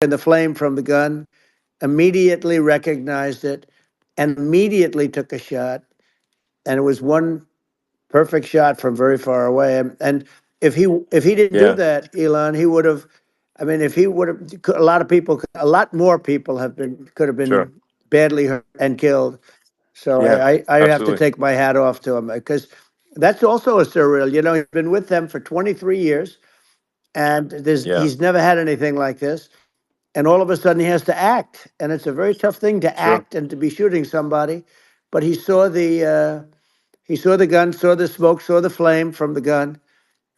and the flame from the gun, immediately recognized it, and immediately took a shot. And it was one perfect shot from very far away. And if he didn't do that, Elon, he would have. I mean, if he would have, a lot of people, a lot more people could have been badly hurt and killed. So I have to take my hat off to him, because that's also a surreal. You know, he's been with them for 23 years, and he's never had anything like this. And all of a sudden he has to act, and it's a very tough thing to act and to be shooting somebody. But he saw the gun, saw the smoke, saw the flame from the gun,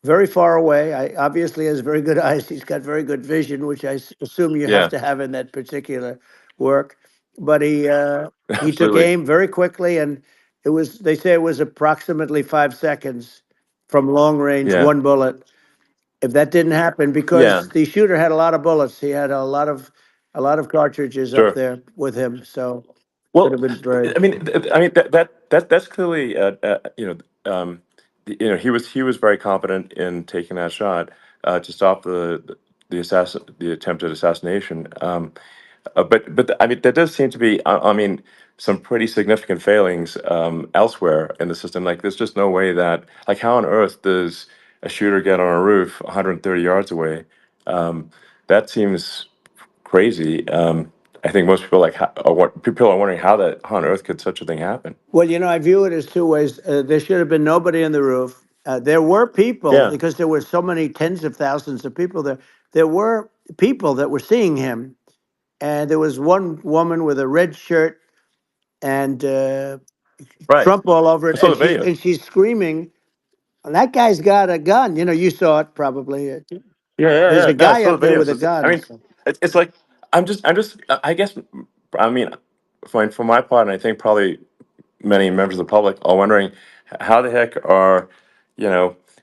very far away. I obviously has very good eyes. He's got very good vision, which I assume you have to have in that particular work. But he took Absolutely. aim very quickly, and they say it was approximately 5 seconds from long range, one bullet. If that didn't happen, because the shooter had a lot of bullets, he had a lot of cartridges up there with him, so could Well, have been very. I mean, that's clearly, he was very confident in taking that shot to stop the attempted assassination. But I mean, there does seem to be, I mean, some pretty significant failings elsewhere in the system. Like, there's just no way that, like, how on earth does a shooter get on a roof 130 yards away? That seems crazy. I think most people people are wondering how on earth could such a thing happen? Well, you know, I view it as two ways. There should have been nobody on the roof. There were people, because there were so many tens of thousands of people there. There were people that were seeing him, and there was one woman with a red shirt and Right. Trump all over I it, saw and the video. she's screaming, "That guy's got a gun!" You know, you saw it probably. There's a No, I guy saw up the there videos. with a I gun. mean, it's like I guess, I mean, for my part, and I think probably many members of the public are wondering how the heck are,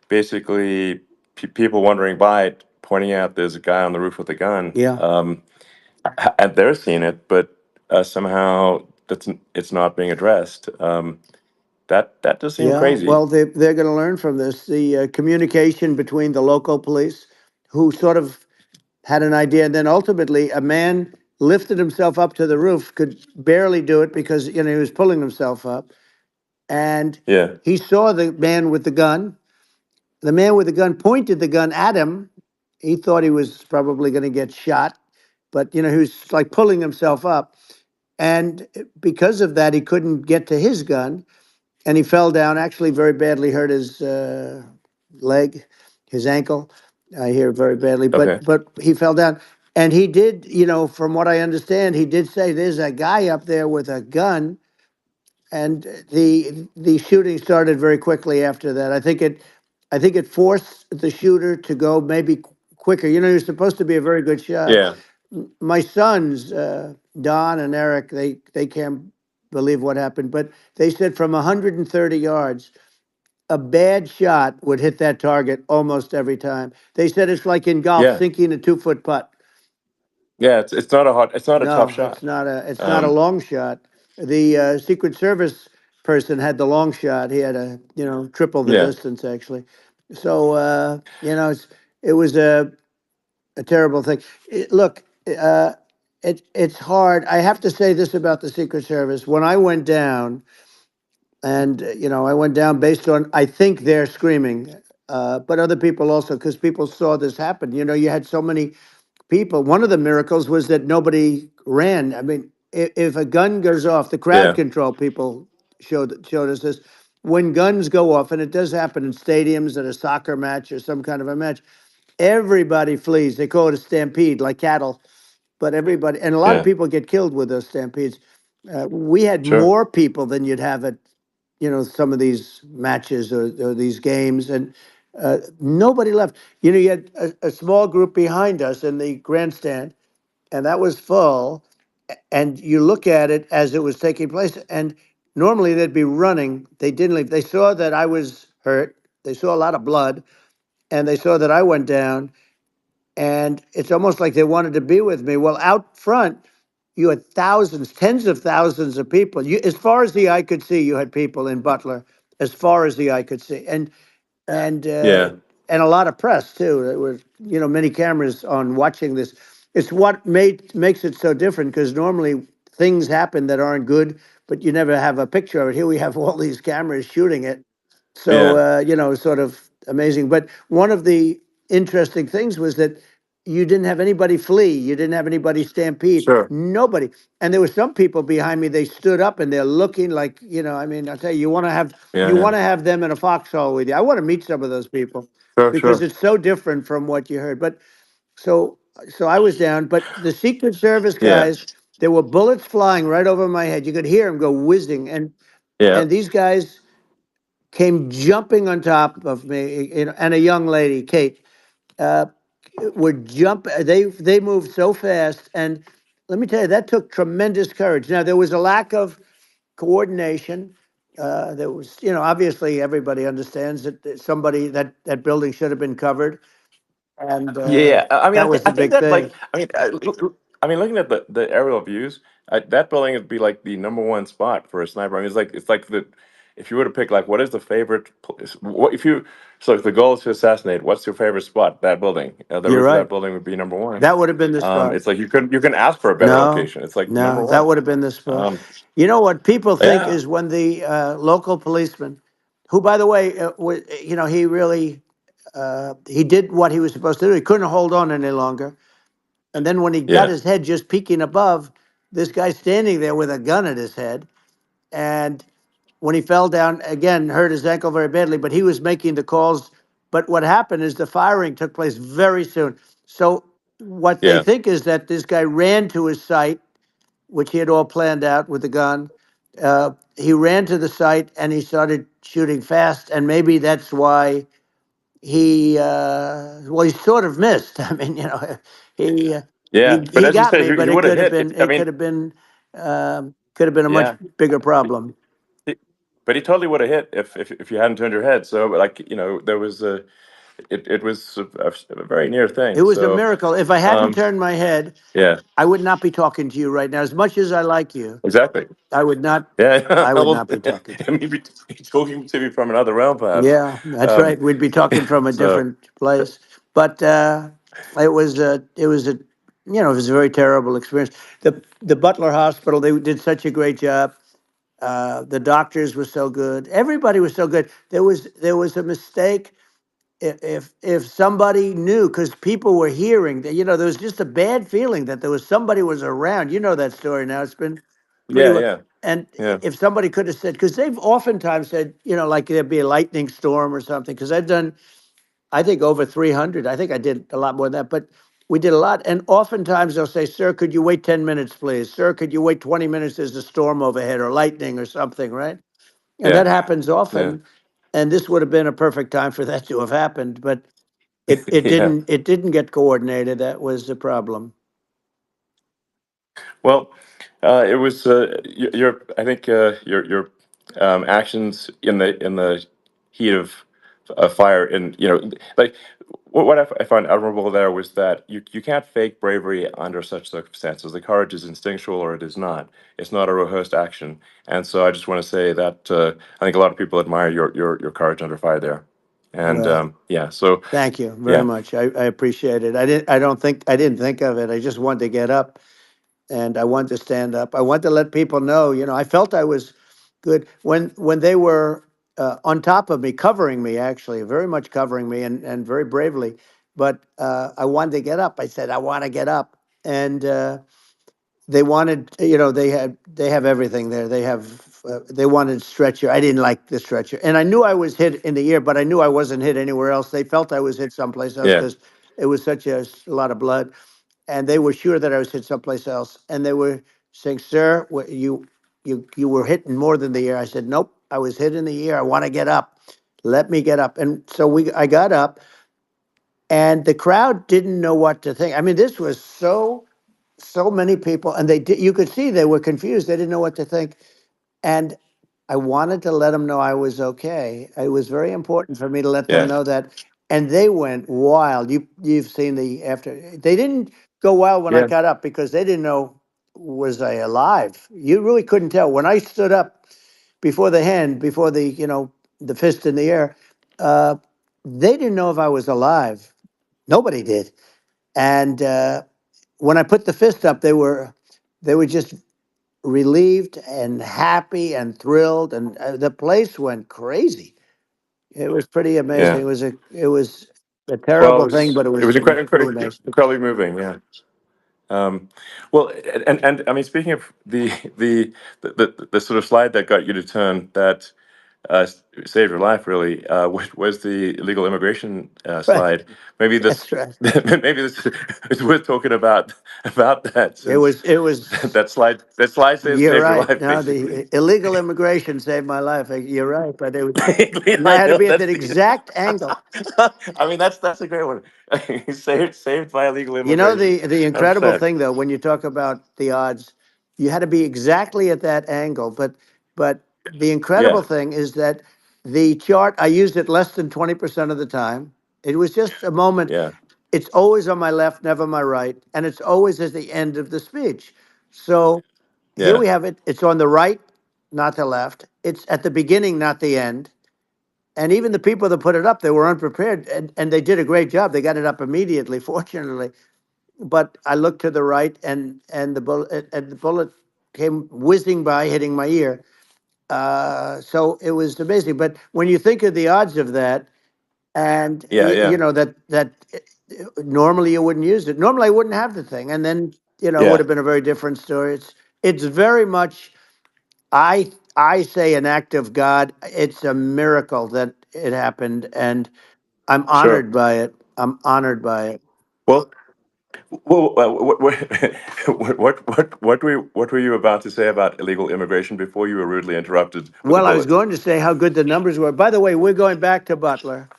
basically people wondering by it, pointing out there's a guy on the roof with a gun. Yeah. And they're seeing it, but somehow it's not being addressed. That does seem Yeah, crazy. well, they're going to learn from this. The communication between the local police, who sort of had an idea, and then ultimately a man lifted himself up to the roof, could barely do it because he was pulling himself up, and Yeah. he saw the man with the gun. The man with the gun pointed the gun at him. He thought he was probably going to get shot, but he was like pulling himself up, and because of that, he couldn't get to his gun. And he fell down, actually very badly hurt his leg, his ankle. I hear very badly, Okay. but he fell down. And he did, from what I understand, he did say there's a guy up there with a gun. And the shooting started very quickly after that. I think it forced the shooter to go maybe quicker. He was supposed to be a very good shot. Yeah. My sons, Don and Eric, they can't believe what happened, but they said from 130 yards, a bad shot would hit that target almost every time. They said it's like in golf, Yeah. sinking a 2-foot putt. Yeah. It's not a tough No, shot. it's not a long shot. The Secret Service person had the long shot. He had triple the Yeah. distance actually. So it was a terrible thing. Look, it's hard. I have to say this about the Secret Service. When I went down, and I went down based on, I think they're screaming, but other people also, because people saw this happen. You had so many people. One of the miracles was that nobody ran. I mean, if a gun goes off, the crowd Yeah. control people showed us this. When guns go off, and it does happen in stadiums at a soccer match or some kind of a match, everybody flees. They call it a stampede, like cattle. But everybody, and a lot of Yeah. people get killed with those stampedes. We had Sure. more people than you'd have at, some of these matches or these games, and nobody left. You had a small group behind us in the grandstand, and that was full. And you look at it as it was taking place, and normally they'd be running. They didn't leave. They saw that I was hurt. They saw a lot of blood, and they saw that I went down, and it's almost like they wanted to be with me. Well, out front, you had thousands, tens of thousands of people. As far as the eye could see, you had people in Butler, as far as the eye could see, and Yeah. a lot of press too. There were many cameras on watching this. it's what makes it so different, because normally things happen that aren't good, but you never have a picture of it. Here we have all these cameras shooting it. So, Yeah, sort of amazing. But one of the interesting things was that you didn't have anybody flee. You didn't have anybody stampede. sure. Nobody. And there were some people behind me, they stood up and they're looking like, I mean, I'll tell you, Yeah, you yeah. want to have them in a foxhole with you. I want to meet some of those people Sure, because sure. it's so different from what you heard. But so, so I was down, but the Secret Service Yeah, guys, there were bullets flying right over my head. You could hear them go whizzing. yeah, And these guys came jumping on top of me, and a young lady, Kate, uh, would jump. They moved so fast, and let me tell you, that took tremendous courage. Now there was a lack of coordination. There was, obviously everybody understands that somebody that building should have been covered, and yeah. I mean, that was I the think big that thing. like, I mean, looking at the aerial views, that building would be like the number one spot for a sniper. I mean, it's like the if you were to pick like what is the favorite what if you so if the goal is to assassinate, what's your favorite spot? That building, the You're roof of that right. building would be number one. That would have been the spot. It's like you can ask for a better No, location. It's like number no, that one. would have been the spot. Um, You know what people think yeah, is when the local policeman, who, by the way, he really he did what he was supposed to do. He couldn't hold on any longer, and then when he got yeah, his head just peeking above, this guy standing there with a gun at his head, and when he fell down again, hurt his ankle very badly. But he was making the calls. But what happened is the firing took place very soon. So what they yeah, think is that this guy ran to his site, which he had all planned out with the gun. He ran to the site and he started shooting fast, and maybe that's why he sort of missed. I mean, he uh, yeah. But he as you got said, me, but he it would have could have hit. been I mean, a much yeah. bigger problem. But he totally would have hit if you hadn't turned your head. So like there was it was a very near It thing. was a So miracle. If I hadn't um, turned my head, yeah, I would not be talking to you right now. As much as I like you, exactly. I would not. Yeah, I would well, not be talking to you. maybe talking to me from another realm, perhaps. Yeah, that's Um, right. We'd be talking from a so different place. But it was a very terrible experience. The Butler Hospital, they did such a great job. The doctors were so good. Everybody was so good. There was a mistake. If somebody knew, because people were hearing that, there was just a bad feeling that there was somebody was around. You know that story now. It's been pretty yeah, well. yeah, And yeah, if somebody could have said, because they've oftentimes said, like there'd be a lightning storm or something, because I've done, I think, over 300. I think I did a lot more than that, but we did a lot. And oftentimes they'll say, sir, could you wait 10 minutes, please? Sir, could you wait 20 minutes? There's a storm overhead or lightning or something, right? And yeah, that happens yeah, often. And this would have been a perfect time for that to have happened, but it yeah. didn't get coordinated. That was the problem. Well, it was your I think your actions in the heat of fire, and like what I find admirable there was that you can't fake bravery under such circumstances. The courage is instinctual or it is not. It's not a rehearsed action, and so I just want to say that I think a lot of people admire your courage under fire there, and Well, yeah, so thank you very yeah, much. I appreciate it. I didn't think of it. I just wanted to get up and I wanted to stand up. I wanted to let people know, I felt I was good when they were on top of me, covering me, actually, very much covering me, and very bravely. But I wanted to get up. I said, I want to get up. And they wanted, they have everything there. They wanted stretcher. I didn't like the stretcher. And I knew I was hit in the ear, but I knew I wasn't hit anywhere else. They felt I was hit someplace else yeah, because it was such a lot of blood, and they were sure that I was hit someplace else. And they were saying, "Sir, you were hit in more than the ear." I said, "Nope, I was hit in the ear. I want to get up. Let me get up." And so I got up, and the crowd didn't know what to think. I mean, this was so many people, and you could see they were confused. They didn't know what to think, and I wanted to let them know I was okay. It was very important for me to let them yeah, know that, and they went wild. You've seen the after. They didn't go wild when I yeah, got up because they didn't know, was I alive. You really couldn't tell when I stood up before the hand, before the fist in the air. Uh, they didn't know if I was alive. Nobody did, and when I put the fist up, they were just relieved and happy and thrilled, and the place went crazy. It was pretty amazing. Yeah. It was a Well, terrible thing, but it it was was pretty amazing. incredibly moving. Yeah. Um, well, and I mean, speaking of the sort of slide that got you to turn that saved your life really was the illegal immigration Right. slide. Maybe this That's right. maybe this it's worth talking about that It since was. It was. that slide You're saved your right. life No, basically. the illegal immigration saved my life. You're right, but it was, and I I had to know be at that's that the. exact angle. I mean that's a great one. Saved by illegal You know, immigration. the incredible 100%. thing though, when you talk about the odds, you had to be exactly at that angle. But the incredible Yeah. thing is that the chart, I used it less than 20% of the time. It was just a moment. Yeah. It's always on my left, never my right, and it's always at the end of the speech. So here Yeah. we have it. It's on the right, not the left. It's at the beginning, not the end. And even the people that put it up, they were unprepared, and they did a great job. They got it up immediately, fortunately. But I looked to the right, and the bullet came whizzing by, hitting my ear. So it was amazing. But when you think of the odds of that, and Yeah. you Yeah. know that normally you wouldn't use it. Normally I wouldn't have the thing, and then it would Yeah. have been a very different story. It's very much. I say an act of God. It's a miracle that it happened, and I'm Sure. honored by it. I'm honored by it. Well, what were you about to say about illegal immigration before you were rudely interrupted with a Well, I was bullet? going to say how good the numbers were. By the way, we're going back to Butler,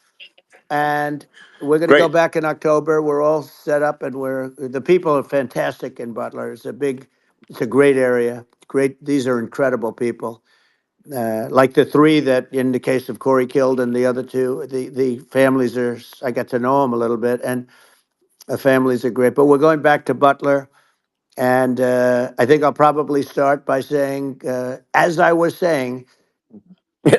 and we're going to go Great. back in October. We're all set up, and the people are fantastic in Butler. It's a great area. Great. These are incredible people. Like the three that, in the case of Corey killed, and the other two, the families are. I got to know them a little bit, and the families are great. But we're going back to Butler, and I think I'll probably start by saying, as I was saying,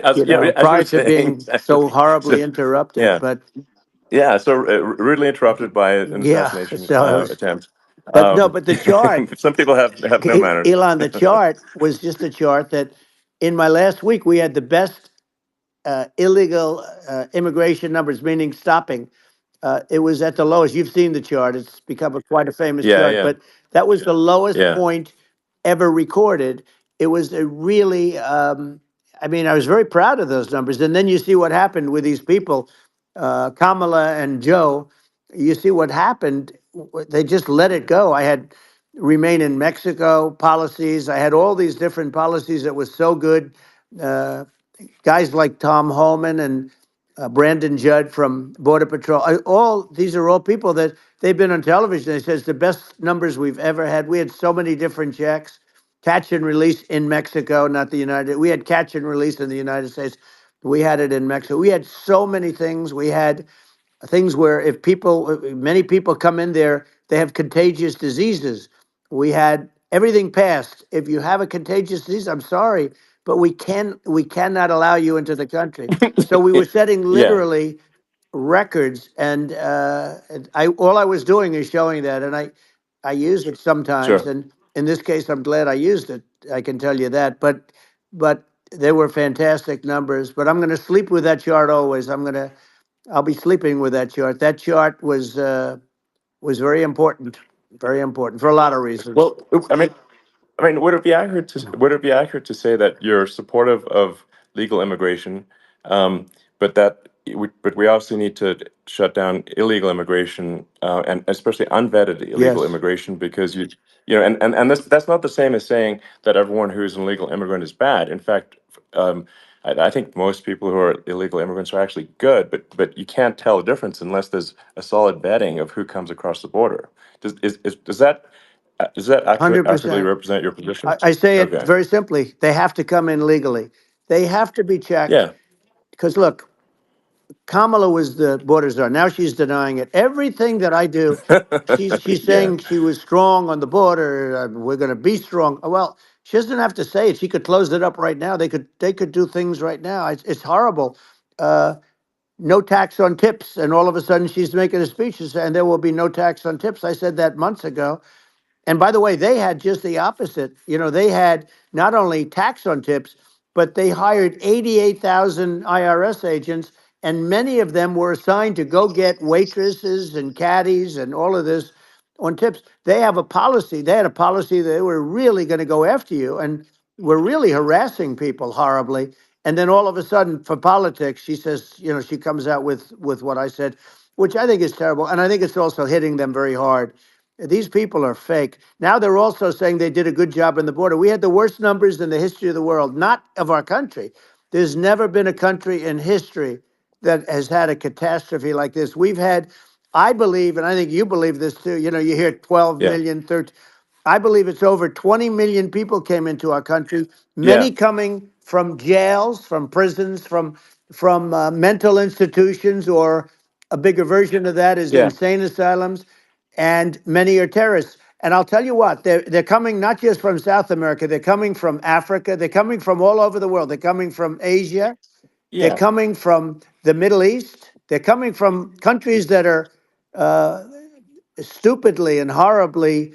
As you prior were to saying, being so so, horribly interrupted. yeah, But yeah. So rudely interrupted by an yeah, assassination so it was. attempt. But no, but the chart, Some people have no manners. Elon, the chart was just a chart that in my last week we had the best illegal immigration numbers, meaning stopping. It was at the lowest. You've seen the chart. It's become quite a famous Yeah, chart, yeah, but that was the lowest yeah. point ever recorded. It was a really, I mean, I was very proud of those numbers. And then you see what happened with these people, Kamala and Joe. You see what happened. They just let it go. I had remain in Mexico policies. I had all these different policies that was so good. Uh, Guys like Tom Homan and Brandon Judd from Border Patrol. All these are all people that they've been on television. They says the best numbers we've ever had. We had so many different checks, catch and release in Mexico, not the United. We had catch and release in the United States. We had it in Mexico. We had so many things. We had things where if many people come in there, they have contagious diseases. We had everything passed. If you have a contagious disease, I'm sorry, but we cannot allow you into the country. So we were setting Yeah, literally records, and I all I was doing is showing that, and I use it sometimes, sure. and in this case, I'm glad I used it. I can tell you that, but they were fantastic numbers. But I'm going to sleep with that chart always. I'll be sleeping with that chart. That chart was very important for a lot of reasons. Well, I mean, would it be accurate to say that you're supportive of legal immigration, but we also need to shut down illegal immigration, and especially unvetted illegal Yes, immigration, because and that's not the same as saying that everyone who's an illegal immigrant is bad. In fact, I think most people who are illegal immigrants are actually good, but you can't tell the difference unless there's a solid vetting of who comes across the border. Does that accurately 100%. represent your position? I say it Okay. very simply. They have to come in legally. They have to be checked Yeah. because look, Kamala was the border czar. Now she's denying it. Everything that I do, she's Yeah. saying she was strong on the border. We're going to be strong. Well, she doesn't have to say it. She could close it up right now. They could do things right now. It's horrible. Uh, no tax on tips. And all of a sudden she's making a speech and there will be no tax on tips. I said that months ago. And by the way, they had just the opposite. They had not only tax on tips, but they hired 88,000 IRS agents, and many of them were assigned to go get waitresses and caddies and all of this on tips. They have a policy. They had a policy that they were really going to go after you and were really harassing people horribly. And then all of a sudden, for politics, she says, she comes out with what I said, which I think is terrible. And I think it's also hitting them very hard. These people are fake. Now they're also saying they did a good job in the border. We had the worst numbers in the history of the world, not of our country. There's never been a country in history that has had a catastrophe like this. We've had, I believe, and I think you believe this too, you hear 12 Yeah. million, 13. I believe it's over 20 million people came into our country, Yeah. many coming from jails, from prisons, from mental institutions, or a bigger version of that is Yeah. insane asylums, and many are terrorists. And I'll tell you what, they're coming not just from South America, they're coming from Africa, they're coming from all over the world. They're coming from Asia, they're Yeah. coming from the Middle East, they're coming from countries that are uh, stupidly and horribly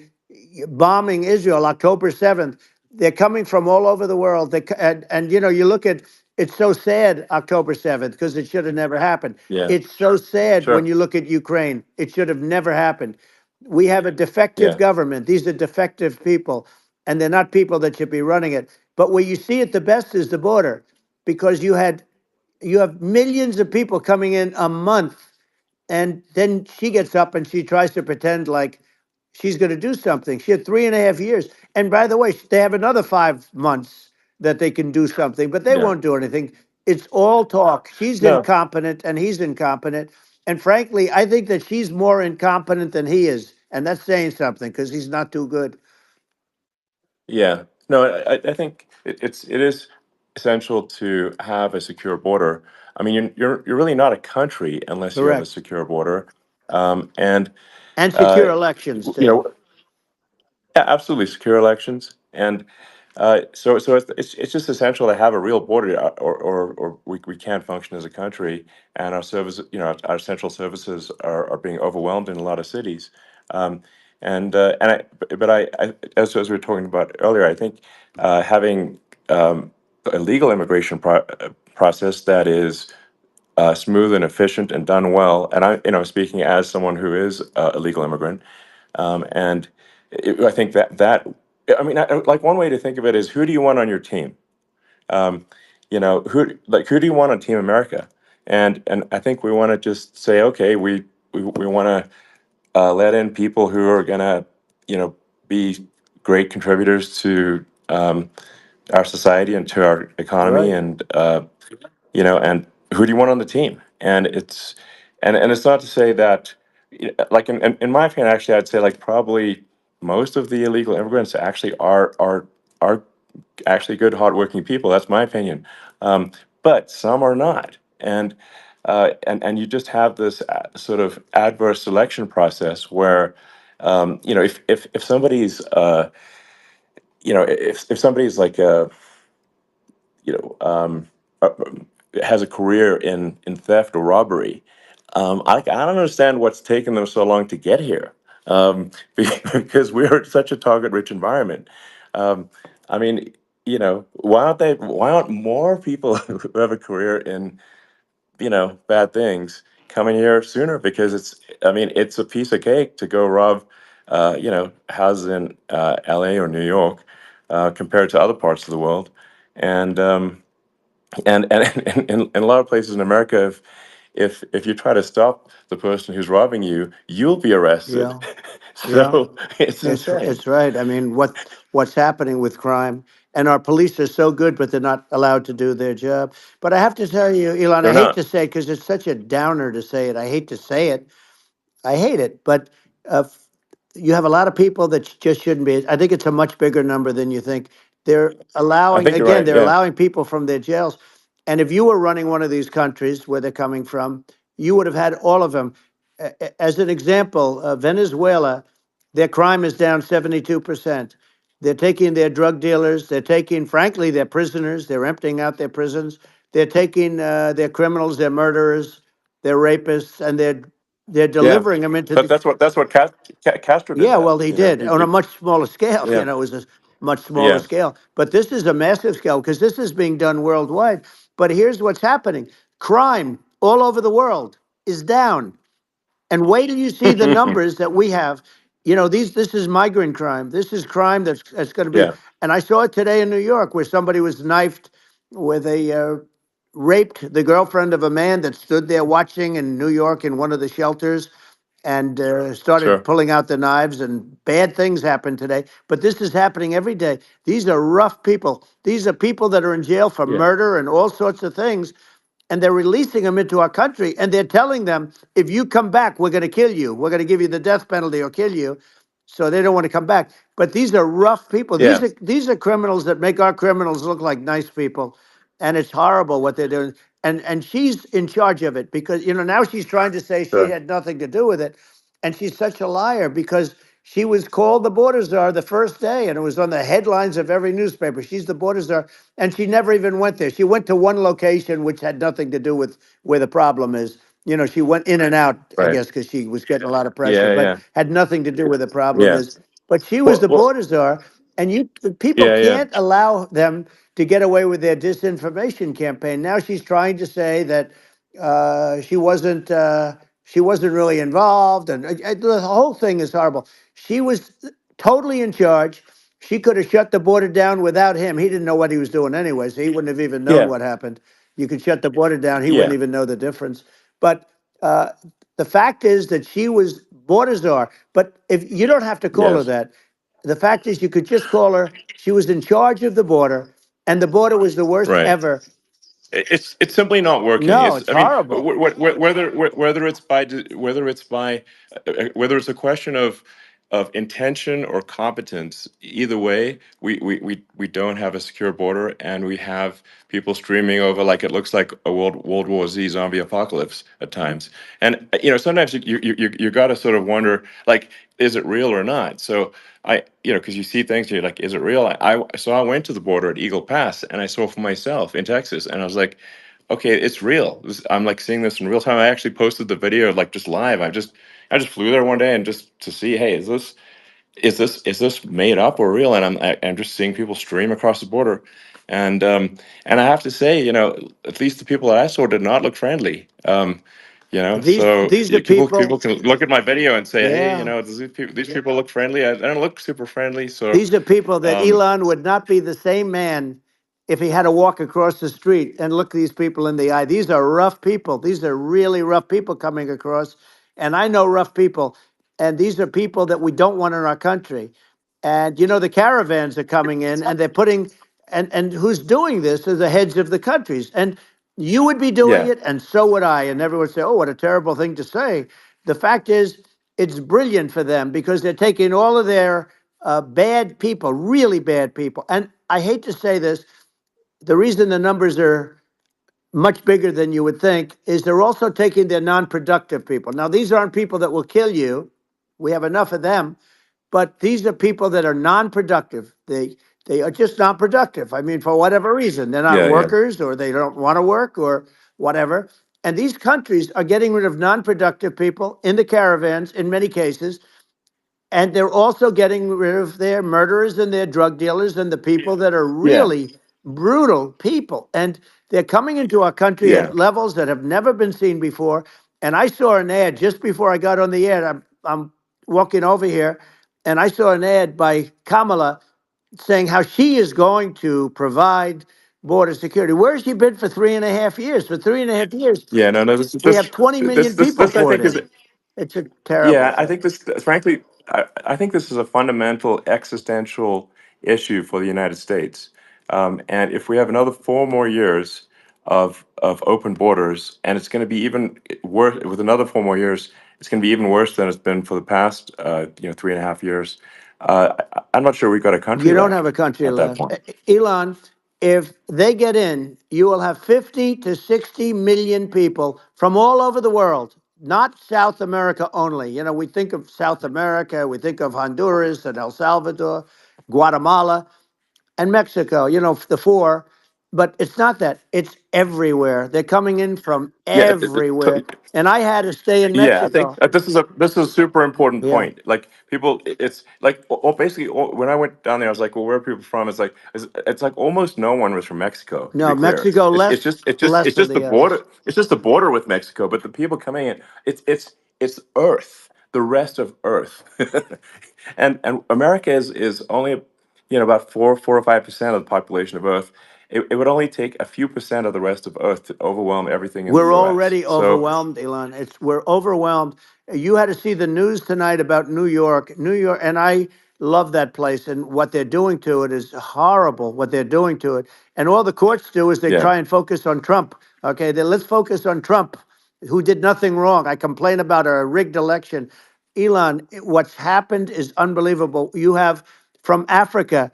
bombing Israel October 7th. They're coming from all over the world. And you look at, it's so sad October 7th because it should have never happened. Yeah. It's so sad when Sure. you look at Ukraine. It should have never happened. We have a defective Yeah. government. These are defective people, and they're not people that should be running it. But where you see it the best is the border, because you have millions of people coming in a month, and then she gets up and she tries to pretend like she's going to do something. She had 3.5 years. And by the way, they have another 5 months that they can do something, but they Yeah. won't do anything. It's all talk. She's No. incompetent and he's incompetent. And frankly, I think that she's more incompetent than he is. And that's saying something because he's not too good. Yeah. No, I think it is essential to have a secure border. I mean, you're really not a country unless you have a Correct. secure border. And And uh, secure elections, you too. know, yeah, absolutely secure elections. And so it's just essential to have a real border, or we can't function as a country, and our service, our central services are being overwhelmed in a lot of cities. Um, and as we were talking about earlier, I think having a legal immigration process that is smooth and efficient and done well. And speaking as someone who is a legal immigrant, and I think I mean, like one way to think of it is, who do you want on your team? Um, who do you want on Team America? And I think we want to just say, okay, we want to let in people who are gonna, be great contributors to our society and to our economy, Right. and who do you want on the team? And it's not to say that, like in my opinion, actually, I'd say like probably most of the illegal immigrants actually are actually good, hardworking people. That's my opinion. But some are not, and you just have this sort of adverse selection process where, if somebody's if somebody's like you know um, uh, has a career in theft or robbery, I don't understand what's taken them so long to get here, because we're such a target-rich environment. Um, I mean, why aren't more people who have a career in, bad things coming here sooner? Because I mean, it's a piece of cake to go rob, houses in LA or New York, compared to other parts of the world. And, in a lot of places in America, if you try to stop the person who's robbing you, you'll be arrested. Yeah. Yeah. So it's insane. It's right. I mean, what's happening with crime, and our police are so good, but they're not allowed to do their job. But I have to tell you, Elon, I They're hate not. to say it because it's such a downer to say it. I hate to say it. I hate it. But uh, you have a lot of people that just shouldn't be. I think it's a much bigger number than you think. They're I allowing, think you're again, right. they're Yeah. allowing people from their jails. And if you were running one of these countries where they're coming from, you would have had all of them. As an example, Venezuela, their crime is down 72%. They're taking their drug dealers, they're taking, frankly, their prisoners, they're emptying out their prisons, they're taking their criminals, their murderers. they're rapists, and they're Yeah, delivering them into but the. that's what Castro did. Yeah, That well, he did on a he much smaller scale. yeah, It was a much smaller yeah, scale. But this is a massive scale because this is being done worldwide. But here's what's happening: crime all over the world is down. And wait till you see the numbers that we have. This is migrant crime. This is crime that's going to be. yeah, And I saw it today in New York, where somebody was knifed with raped the girlfriend of a man that stood there watching in New York in one of the shelters, and started sure, pulling out the knives, and bad things happened today. But this is happening every day. These are rough people. These are people that are in jail for yeah, murder and all sorts of things, and they're releasing them into our country, and they're telling them, if you come back, we're going to kill you. We're going to give you the death penalty or kill you. So they don't want to come back. But these are rough people. yeah, These are criminals that make our criminals look like nice people, and it's horrible what they're doing. And she's in charge of it because now she's trying to say she sure, had nothing to do with it, and she's such a liar because she was called the border czar the first day, and it was on the headlines of every newspaper. She's the border czar, and she never even went there. She went to one location which had nothing to do with where the problem is. She went in and out, I right, guess, because she was getting a lot of pressure, yeah, but yeah, had nothing to do with the problem yeah. is. But she was Well, the border czar, and people yeah, yeah, can't allow them to get away with their disinformation campaign. Now she's trying to say that she wasn't. She wasn't really involved, and the whole thing is horrible. She was totally in charge. She could have shut the border down without him. He didn't know what he was doing anyway, so he wouldn't have even known yeah, what happened. You could shut the border down; he wouldn't yeah, even know the difference. But uh, the fact is that she was border czar. But if you don't have to call her yes. that, the fact is you could just call her. She was in charge of the border, and the border was the worst Right. ever. It's simply not working. No, It's it's I mean horrible. whether it's a question of intention or competence, either way, we don't have a secure border, and we have people streaming over like it looks like a World War Z zombie apocalypse at times. And sometimes you got to sort of wonder, like, is it real or not? So because you see things, you're like, is it real? So I went to the border at Eagle Pass, and I saw for myself in Texas, and I was like, okay, it's real. I'm like seeing this in real time. I actually posted the video like just live. I just flew there one day and just to see, hey, is this made up or real? And I'm just seeing people stream across the border, and I have to say, at least the people that I saw did not look friendly. These So these are people people. can look at my video and say, hey, Yeah. does these people look friendly? I don't look super friendly. So, These are people that um, Elon would not be the same man if he had to walk across the street and look these people in the eye. These are rough people. These are really rough people coming across. And I know rough people. And these are people that we don't want in our country. And the caravans are coming in, and they're putting, and who's doing this are the heads of the countries. And you would be doing yeah, it, and so would I. And everyone would say, oh, what a terrible thing to say. The fact is, it's brilliant for them because they're taking all of their bad people, really bad people. And I hate to say this, the reason the numbers are much bigger than you would think is they're also taking their non-productive people. Now, these aren't people that will kill you. We have enough of them, but these are people that are non-productive. They are just not productive. I mean, for whatever reason, they're not yeah, yeah, workers, or they don't want to work, or whatever. And these countries are getting rid of non-productive people in the caravans in many cases, and they're also getting rid of their murderers and their drug dealers and the people that are yeah, really brutal people. And they're coming into our country yeah, at levels that have never been seen before. And I saw an ad just before I got on the air. I'm walking over here, and I saw an ad by Kamala saying how she is going to provide border security. Where has she been for 3.5 years? For 3.5 years, yeah. No, no. we have 20 million people I poured think is in. It's a terrible Yeah, I thing. think frankly, I think this is a fundamental existential issue for the United States. And if we have another 4 more years of open borders, and it's going to be even worse with another 4 more years, it's going to be even worse than it's been for the past, 3.5 years. I'm not sure we've got a country You don't have left a country at that left. point. Elon, if they get in, you will have 50 to 60 million people from all over the world, not South America only. We think of South America, we think of Honduras and El Salvador, Guatemala, and Mexico, the four. but it's not that. It's everywhere. They're coming in from Yeah, everywhere. And I had to stay in yeah. I think Mexico. this is a super important Yeah. point. Like people, it's like basically when I went down there, I was like, well, where are people from? It's like almost no one was from Mexico. To be No, clear, Mexico it's less, just it's less of just the the others. border. It's just the border with Mexico. But the people coming in, it's Earth, the rest of Earth, and America is only about 4 or 5% of the population of Earth. It would only take a few percent of the rest of Earth to overwhelm everything in the We're U.S. already So overwhelmed, Elon. We're overwhelmed. You had to see the news tonight about New York. New York, and I love that place, and what they're doing to it is horrible, what they're doing to it. And all the courts do is they yeah, try and focus on Trump. Okay, then let's focus on Trump, who did nothing wrong. I complain about a rigged election. Elon, what's happened is unbelievable. You have from Africa,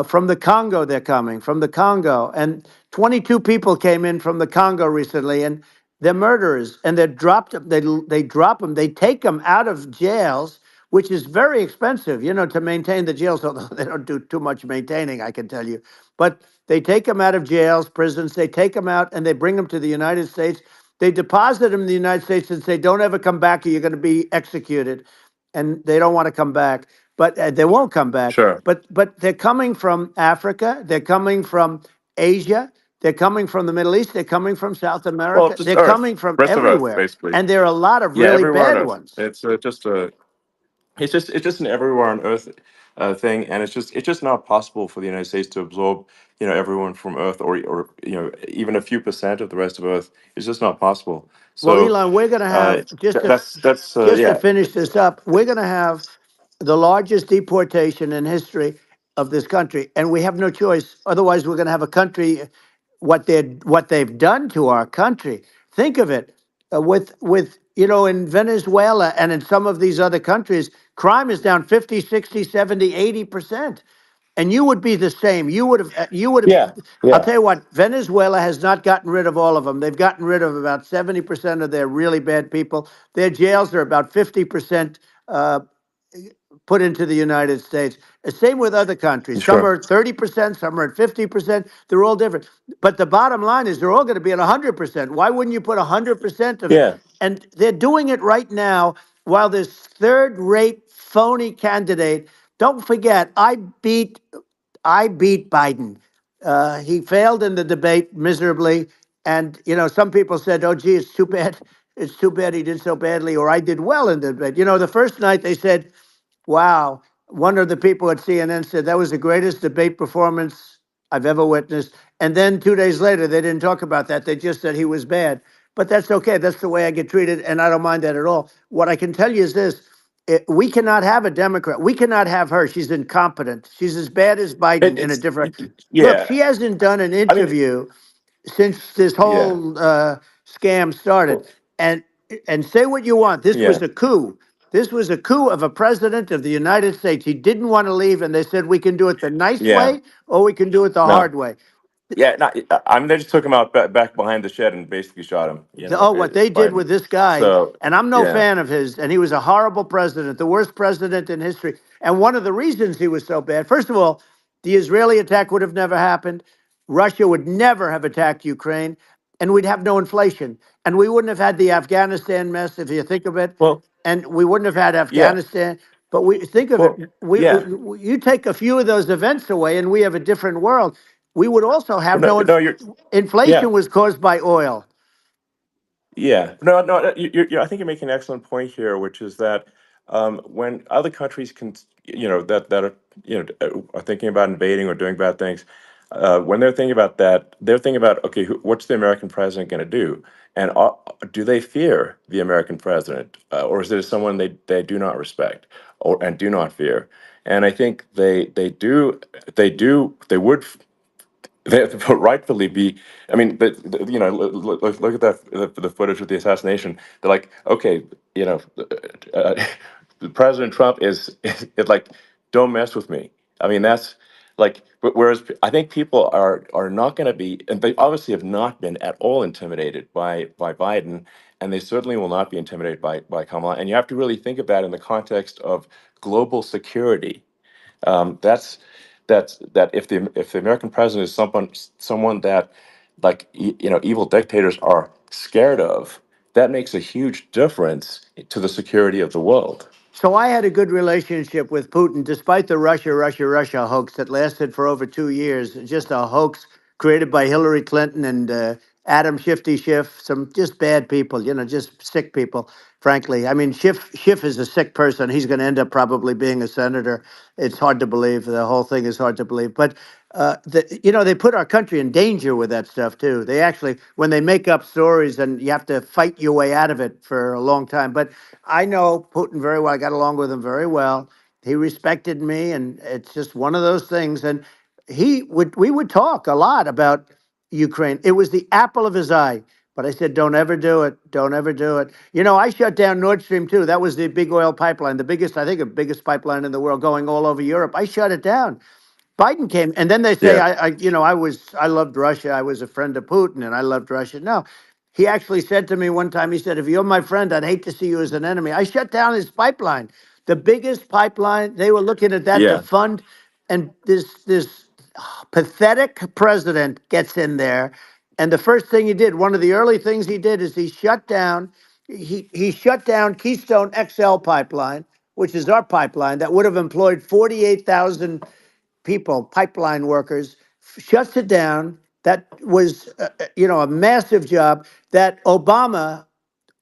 from the Congo, they're coming from the Congo, and 22 people came in from the Congo recently, and they're murderers, and they're dropped. They drop them. They take them out of jails, which is very expensive, to maintain the jails. Although they don't do too much maintaining, I can tell you. But they take them out of jails, prisons. They take them out, and they bring them to the United States. They deposit them in the United States and say, "Don't ever come back, or you're going to be executed." And they don't want to come back, but they won't come back. sure. But they're coming from Africa. They're coming from Asia. They're coming from the Middle East. They're coming from South Well, America. just They're Earth, coming from rest of Earth, everywhere. basically. And there are a lot of Yeah, really everywhere on bad Earth. ones. It's just an everywhere on Earth thing, and it's just not possible for the United States to absorb everyone from Earth, or even a few percent of the rest of Earth. It's just not possible. Well, So Elon, we're going to have that's just to yeah. finish this up. We're going to have the largest deportation in history of this country, and we have no choice. Otherwise, we're going to have a country. What they've done to our country. Think of it, with in Venezuela and in some of these other countries, crime is down 50, 60, 70, 80%. And you would be the same. You would have. Yeah, I'll yeah, tell you what, Venezuela has not gotten rid of all of them. They've gotten rid of about 70% of their really bad people. Their jails are about 50% uh, put into the United States. Same with other countries. Some sure. are at 30%, some are at 50%. They're all different. But the bottom line is they're all going to be at 100%. Why wouldn't you put 100% of it? Yeah, And they're doing it right now while this third-rate phony candidate. Don't forget, I beat Biden. He failed in the debate miserably. And, some people said, oh, gee, it's too bad. It's too bad he did so badly, or I did well in the debate. The first night they said, wow, one of the people at CNN said that was the greatest debate performance I've ever witnessed. And then 2 days later, they didn't talk about that. They just said he was bad. But that's okay. That's the way I get treated. And I don't mind that at all. What I can tell you is this: we cannot have a Democrat. We cannot have her. She's incompetent. She's as bad as Biden in a it's different. Look, yeah. she hasn't done an I mean, interview since this yeah, whole scam started. well, And say what you want. This was yeah, a coup. This was a coup of a president of the United States. He didn't want to leave, and they said we can do it the nice yeah. way or we can do it the No, hard way. yeah. No, I mean, they just took him out back behind the shed and basically shot him. What they did Biden. with this guy, So and I'm no yeah, fan of his, and he was a horrible president, the worst president in history. And one of the reasons he was so bad, first of all, the Israeli attack would have never happened. Russia would never have attacked Ukraine, and we'd have no inflation. And we wouldn't have had the Afghanistan mess, if you think of it. well, And we wouldn't have had yeah, Afghanistan. But we think of it, well, yeah. you take a few of those events away, and we have a different world. We would also have No, no no, you're yeah. inflation was caused by oil. Yeah, no, no. I think you're making an excellent point here, which is that when other countries can, that are, are thinking about invading or doing bad things, when they're thinking about that, they're thinking about, okay, what's the American president going to do, and do they fear the American president, or is there someone they do not respect or and do not fear? And I think they would they rightfully be. I mean, look at that the footage with the assassination. They're like, okay, uh, President Trump is like, don't mess with me. I mean, that's like, but whereas I think people are not going to be, and they obviously have not been at all intimidated by Biden, and they certainly will not be intimidated by Kamala. And you have to really think of that in the context of global security. That's that if the American president is someone that evil dictators are scared of, that makes a huge difference to the security of the world. So I had a good relationship with Putin, despite the Russia hoax that lasted for over 2 years. Just a hoax created by Hillary Clinton and Adam Shifty Schiff, some just bad people, just sick people, frankly. I mean, Schiff is a sick person. He's going to end up probably being a senator. It's hard to believe. The whole thing is hard to believe. But, they put our country in danger with that stuff, too. They actually, when they make up stories, and you have to fight your way out of it for a long time. But I know Putin very well. I got along with him very well. He respected me, and it's just one of those things. And we would talk a lot about Ukraine. It was the apple of his eye. But I said, don't ever do it. Don't ever do it. I shut down Nord Stream 2. That was the big oil pipeline, the biggest pipeline in the world going all over Europe. I shut it down. Biden came, and then they say, Yeah. I loved Russia. I was a friend of Putin, and I loved Russia. No, he actually said to me one time, he said, if you're my friend, I'd hate to see you as an enemy. I shut down his pipeline, the biggest pipeline. They were looking at that to Yeah. fund, and this pathetic president gets in there, and the first thing he did, one of the early things he did, is he shut down Keystone XL pipeline, which is our pipeline that would have employed 48,000 people, pipeline workers, shuts it down. That was, a massive job that Obama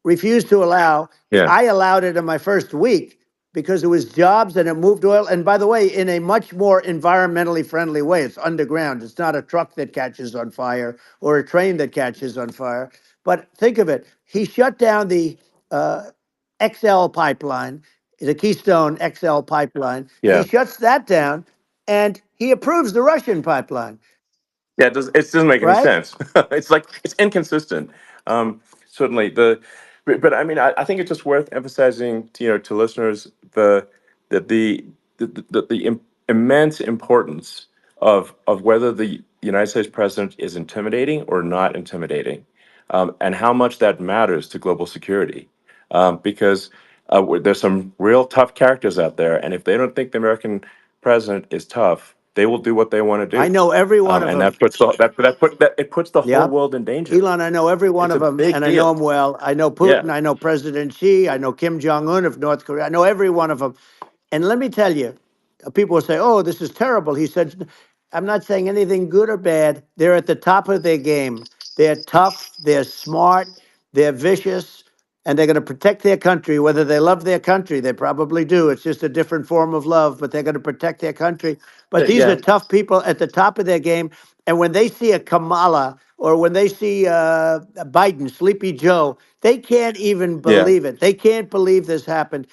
refused to allow. Yeah. I allowed it in my first week because it was jobs and it moved oil. And by the way, in a much more environmentally friendly way. It's underground. It's not a truck that catches on fire or a train that catches on fire. But think of it. He shut down the XL pipeline, the Keystone XL pipeline. He Yeah. shuts that down and he approves the Russian pipeline, Yeah, it doesn't make any right? sense. It's inconsistent. Certainly but I mean, I think it's just worth emphasizing to listeners the immense importance of whether the United States president is intimidating or not intimidating, and how much that matters to global security, because there's some real tough characters out there, and if they don't think the American president is tough, they will do what they want to I do. know every one of And them. it puts the whole Yeah. world in danger. Elon, I know every one It's of a them, big and I know deal. them well. I know Yeah. Putin. I know President Xi. I know Kim Jong-un of North Korea. I know every one of them. And let me tell you, people will say, oh, this is terrible. He said, I'm not saying anything good or bad. They're at the top of their game. They're tough. They're smart. They're vicious. And they're going to protect their country, whether they love their country. They probably do. It's just a different form of love, but they're going to protect their country. But these are Yeah. tough people at the top of their game. And when they see a Kamala or when they see Biden, Sleepy Joe, they can't even Yeah. believe it. They can't believe this happened.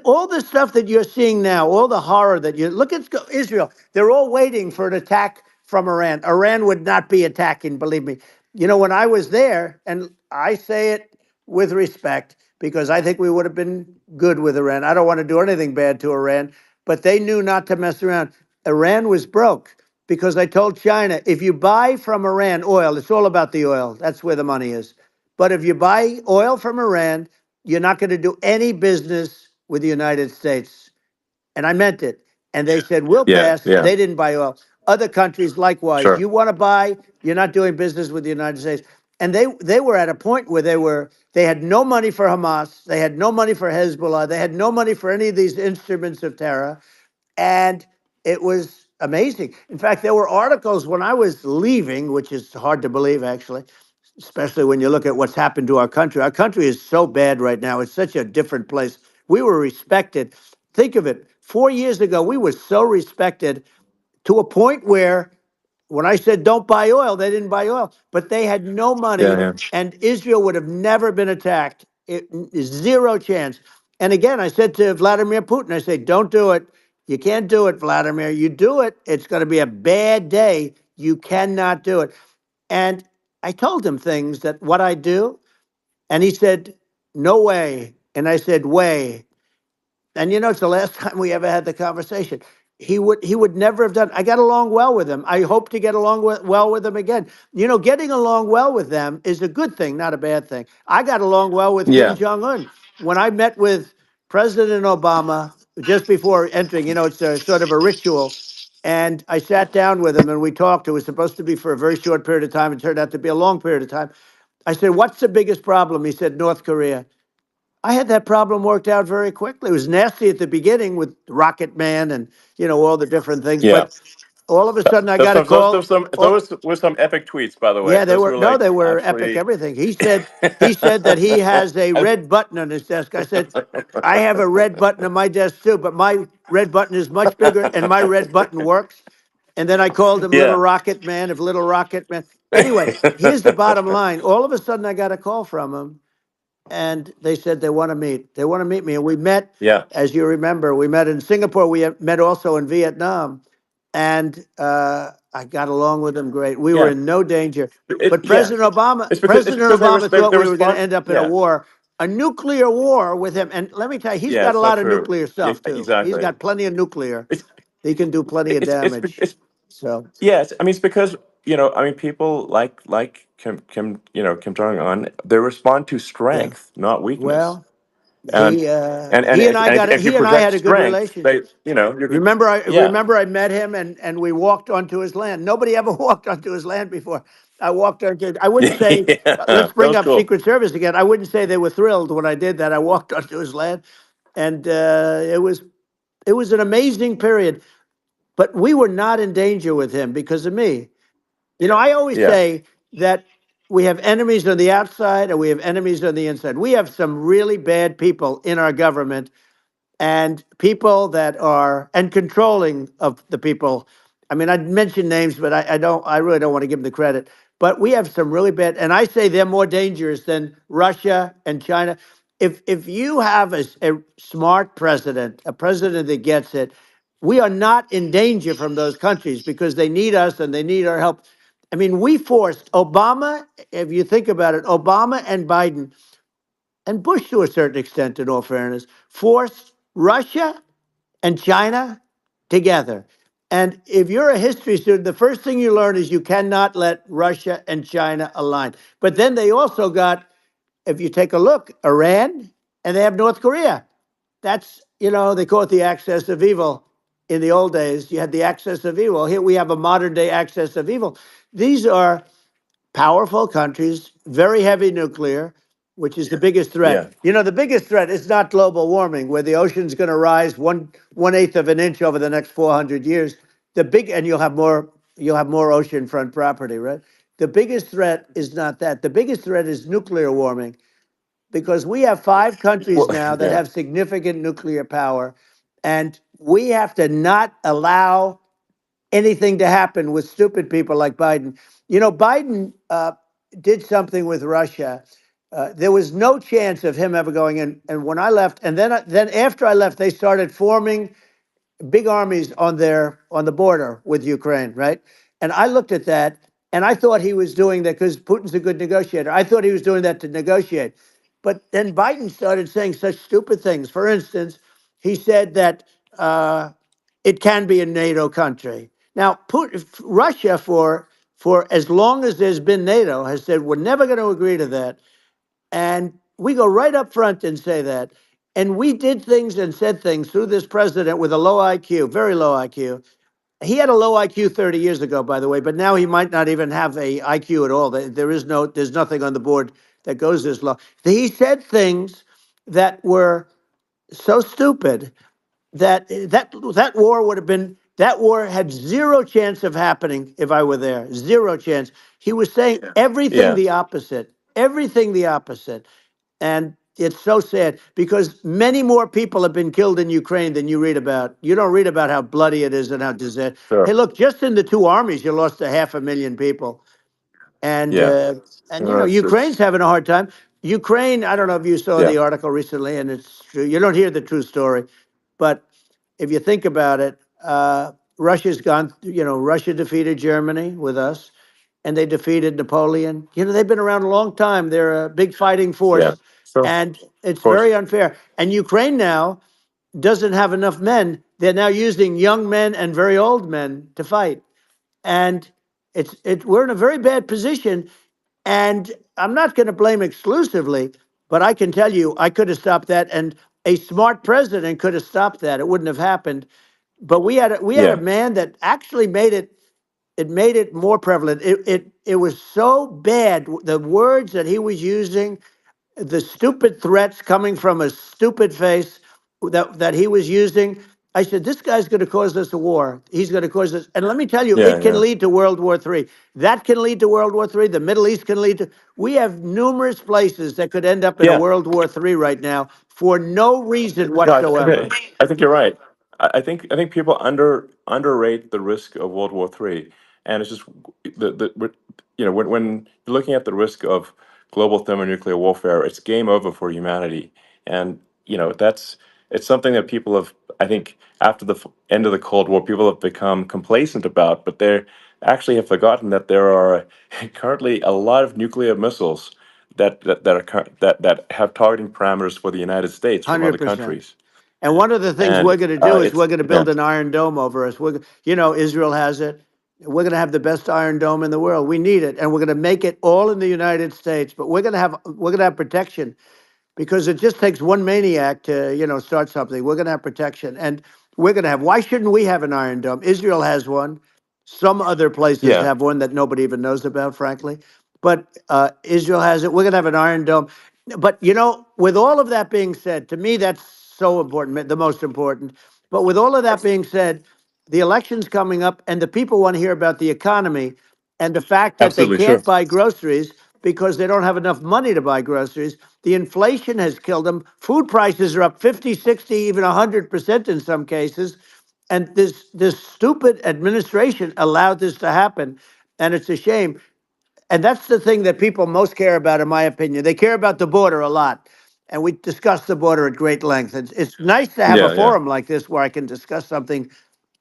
All the stuff that you're seeing now, all the horror that you look at Israel, they're all waiting for an attack from Iran. Iran would not be attacking, believe me. When I was there, and I say it with respect because I think we would have been good with Iran. I don't want to do anything bad to Iran, but they knew not to mess around. Iran was broke because I told China, if you buy from Iran oil, it's all about the oil. That's where the money is. But if you buy oil from Iran, you're not going to do any business with the United States. And I meant it. And they said, we'll Yeah. pass. Yeah. They didn't buy oil. Other countries, likewise. Sure. You want to buy, you're not doing business with the United States. And they were at a point where they had no money for Hamas. They had no money for Hezbollah. They had no money for any of these instruments of terror. And it was amazing. In fact, there were articles when I was leaving, which is hard to believe, actually, especially when you look at what's happened to our country. Our country is so bad right now. It's such a different place. We were respected. Think of it. 4 years ago, we were so respected to a point where when I said don't buy oil, they didn't buy oil, but they had no Yeah. money Yeah. and Israel would have never been attacked. Zero chance. And again, I said to Vladimir Putin, I say, don't do it. You can't do it, Vladimir. You do it, it's going to be a bad day. You cannot do it. And I told him things that what I do. And he said, no way. And I said, way. And it's the last time we ever had the conversation. He would never have done. I got along well with him. I hope to get along well with him again. Getting along well with them is a good thing, not a bad thing. I got along well with Kim Yeah. Jong-un. When I met with President Obama just before entering, it's a sort of a ritual. And I sat down with him and we talked. It was supposed to be for a very short period of time. It turned out to be a long period of time. I said, "What's the biggest problem?" He said, "North Korea." I had that problem worked out very quickly. It was nasty at the beginning with Rocket Man and, all the different things. Yeah. But all of a sudden I Those got a some those call. those some those were some epic tweets, by the way. Yeah, they Those were were no, like they were epic. absolutely. Everything. He said that he has a red button on his desk. I said, I have a red button on my desk too, but my red button is much bigger, and my red button works. And then I called him Little Yeah. Rocket Man of Little Rocket Man. Anyway, here's the bottom line. All of a sudden, I got a call from him, and they said they want to meet. They want to meet me, and we met. Yeah. As you remember, we met in Singapore. We met also in Vietnam, and I got along with them great. We were Yeah. in no danger. But Yeah. President Obama, It's President because Obama thought they we were going to respond. end up in Yeah. a nuclear war with him. And let me tell you, he's Yeah. got a It's not lot of true. nuclear Yeah, stuff too. He's exactly. got plenty of nuclear. It's He can do plenty of damage. it's So, yes. I mean, it's because I mean, people like Kim Jong Un. They respond to yeah. strength, not weakness. Well, And he and I got it. if you He and I project had a good strength, they relationship. you're good. Remember, I Yeah. remember I met him and we walked onto his land. Nobody ever walked onto his land before. I walked onto. I wouldn't say. Yeah. Let's That bring was up cool. Secret Service again. I wouldn't say they were thrilled when I did that. I walked onto his land, and it was an amazing period. But we were not in danger with him because of me. I always Yeah. say that we have enemies on the outside and we have enemies on the inside. We have some really bad people in our government and people that are and controlling of the people. I mean, I'd mention names, but I really don't want to give them the credit. But we have some really bad, and I say they're more dangerous than Russia and China. If you have a smart president, a president that gets it, we are not in danger from those countries because they need us and they need our help. I mean, we forced Obama, if you think about it, Obama and Biden and Bush, to a certain extent, in all fairness, forced Russia and China together. And if you're a history student, the first thing you learn is you cannot let Russia and China align. But then they also got, if you take a look, Iran, and they have North Korea. That's, they call it the axis of evil. In the old days, you had the axis of evil. Here we have a modern day axis of evil. These are powerful countries, very heavy nuclear, which is the biggest threat. Yeah. The biggest threat is not global warming, where the ocean's going to rise one eighth of an inch over the next 400 years. And you'll have more oceanfront property, right? The biggest threat is not that. The biggest threat is nuclear warming, because we have 5 countries Well, now that yeah. have significant nuclear power, and we have to not allow anything to happen with stupid people like Biden. Biden did something with Russia. There was no chance of him ever going in. And when I left, and then after I left, they started forming big armies on the border with Ukraine, right? And I looked at that, and I thought he was doing that because Putin's a good negotiator. I thought he was doing that to negotiate. But then Biden started saying such stupid things. For instance, he said that it can be a NATO country. Now, Russia, for as long as there's been NATO, has said we're never going to agree to that. And we go right up front and say that. And we did things and said things through this president with a low IQ, very low IQ. He had a low IQ 30 years ago, by the way, but now he might not even have a IQ at all. There's nothing on the board that goes this low. He said things that were so stupid that war had zero chance of happening if I were there. Zero chance. He was saying Yeah. everything the opposite. And it's so sad because many more people have been killed in Ukraine than you read about. You don't read about how bloody it is and how disastrous. Sure. Hey, look, just in the 2 armies, you lost 500,000 people. And Yeah. Ukraine's having a hard time. Ukraine, I don't know if you saw Yeah. the article recently, and it's true. You don't hear the true story, but if you think about it, Russia's gone. Russia defeated Germany with us, and they defeated Napoleon. They've been around a long time. They're a big fighting Yeah. force, Sure. Of and it's course. very unfair. And Ukraine now doesn't have enough men. They're now using young men and very old men to fight, and we're in a very bad position. And I'm not going to blame exclusively, but I can tell you I could have stopped that, and a smart president could have stopped that. It wouldn't have happened. But we had a Yeah. man that actually made it more prevalent. It was so bad. The words that he was using, the stupid threats coming from a stupid face that he was using. I said, this guy's going to cause us a war. He's going to cause us. And let me tell you, Yeah. it can Yeah. lead to World War III. That can lead to World War III. The Middle East can lead to. We have numerous places that could end up in a Yeah. World War III right now for no reason No, whatsoever. I think you're right. I think people underrate the risk of World War III, and it's just when you're looking at the risk of global thermonuclear warfare, it's game over for humanity, and that's it's something that people have. I think after the end of the Cold War, people have become complacent about, but they actually have forgotten that there are currently a lot of nuclear missiles that have targeting parameters for the United States from other 100%. countries. And one of the things And we're going to do is it's we're going to yeah, build an iron dome over us. Israel has it. We're going to have the best iron dome in the world. We need it, and we're going to make it all in the United States. But we're going to have protection because it just takes one maniac to start something. We're going to have protection, and we're going to have. Why shouldn't we have an iron dome? Israel has one. Some other places yeah, have one that nobody even knows about, frankly. But Israel has it. We're going to have an iron dome. But with all of that being said, to me that's so important, the most important. But with all of that being said, the election's coming up, and the people want to hear about the economy and the fact that they absolutely sure. can't buy groceries because they don't have enough money to buy groceries. The inflation has killed them. Food prices are up 50, 60, even 100% in some cases. And this stupid administration allowed this to happen. And it's a shame. And that's the thing that people most care about, in my opinion. They care about the border a lot. And we discuss the border at great length. It's nice to have a Yeah, yeah. forum like this where I can discuss something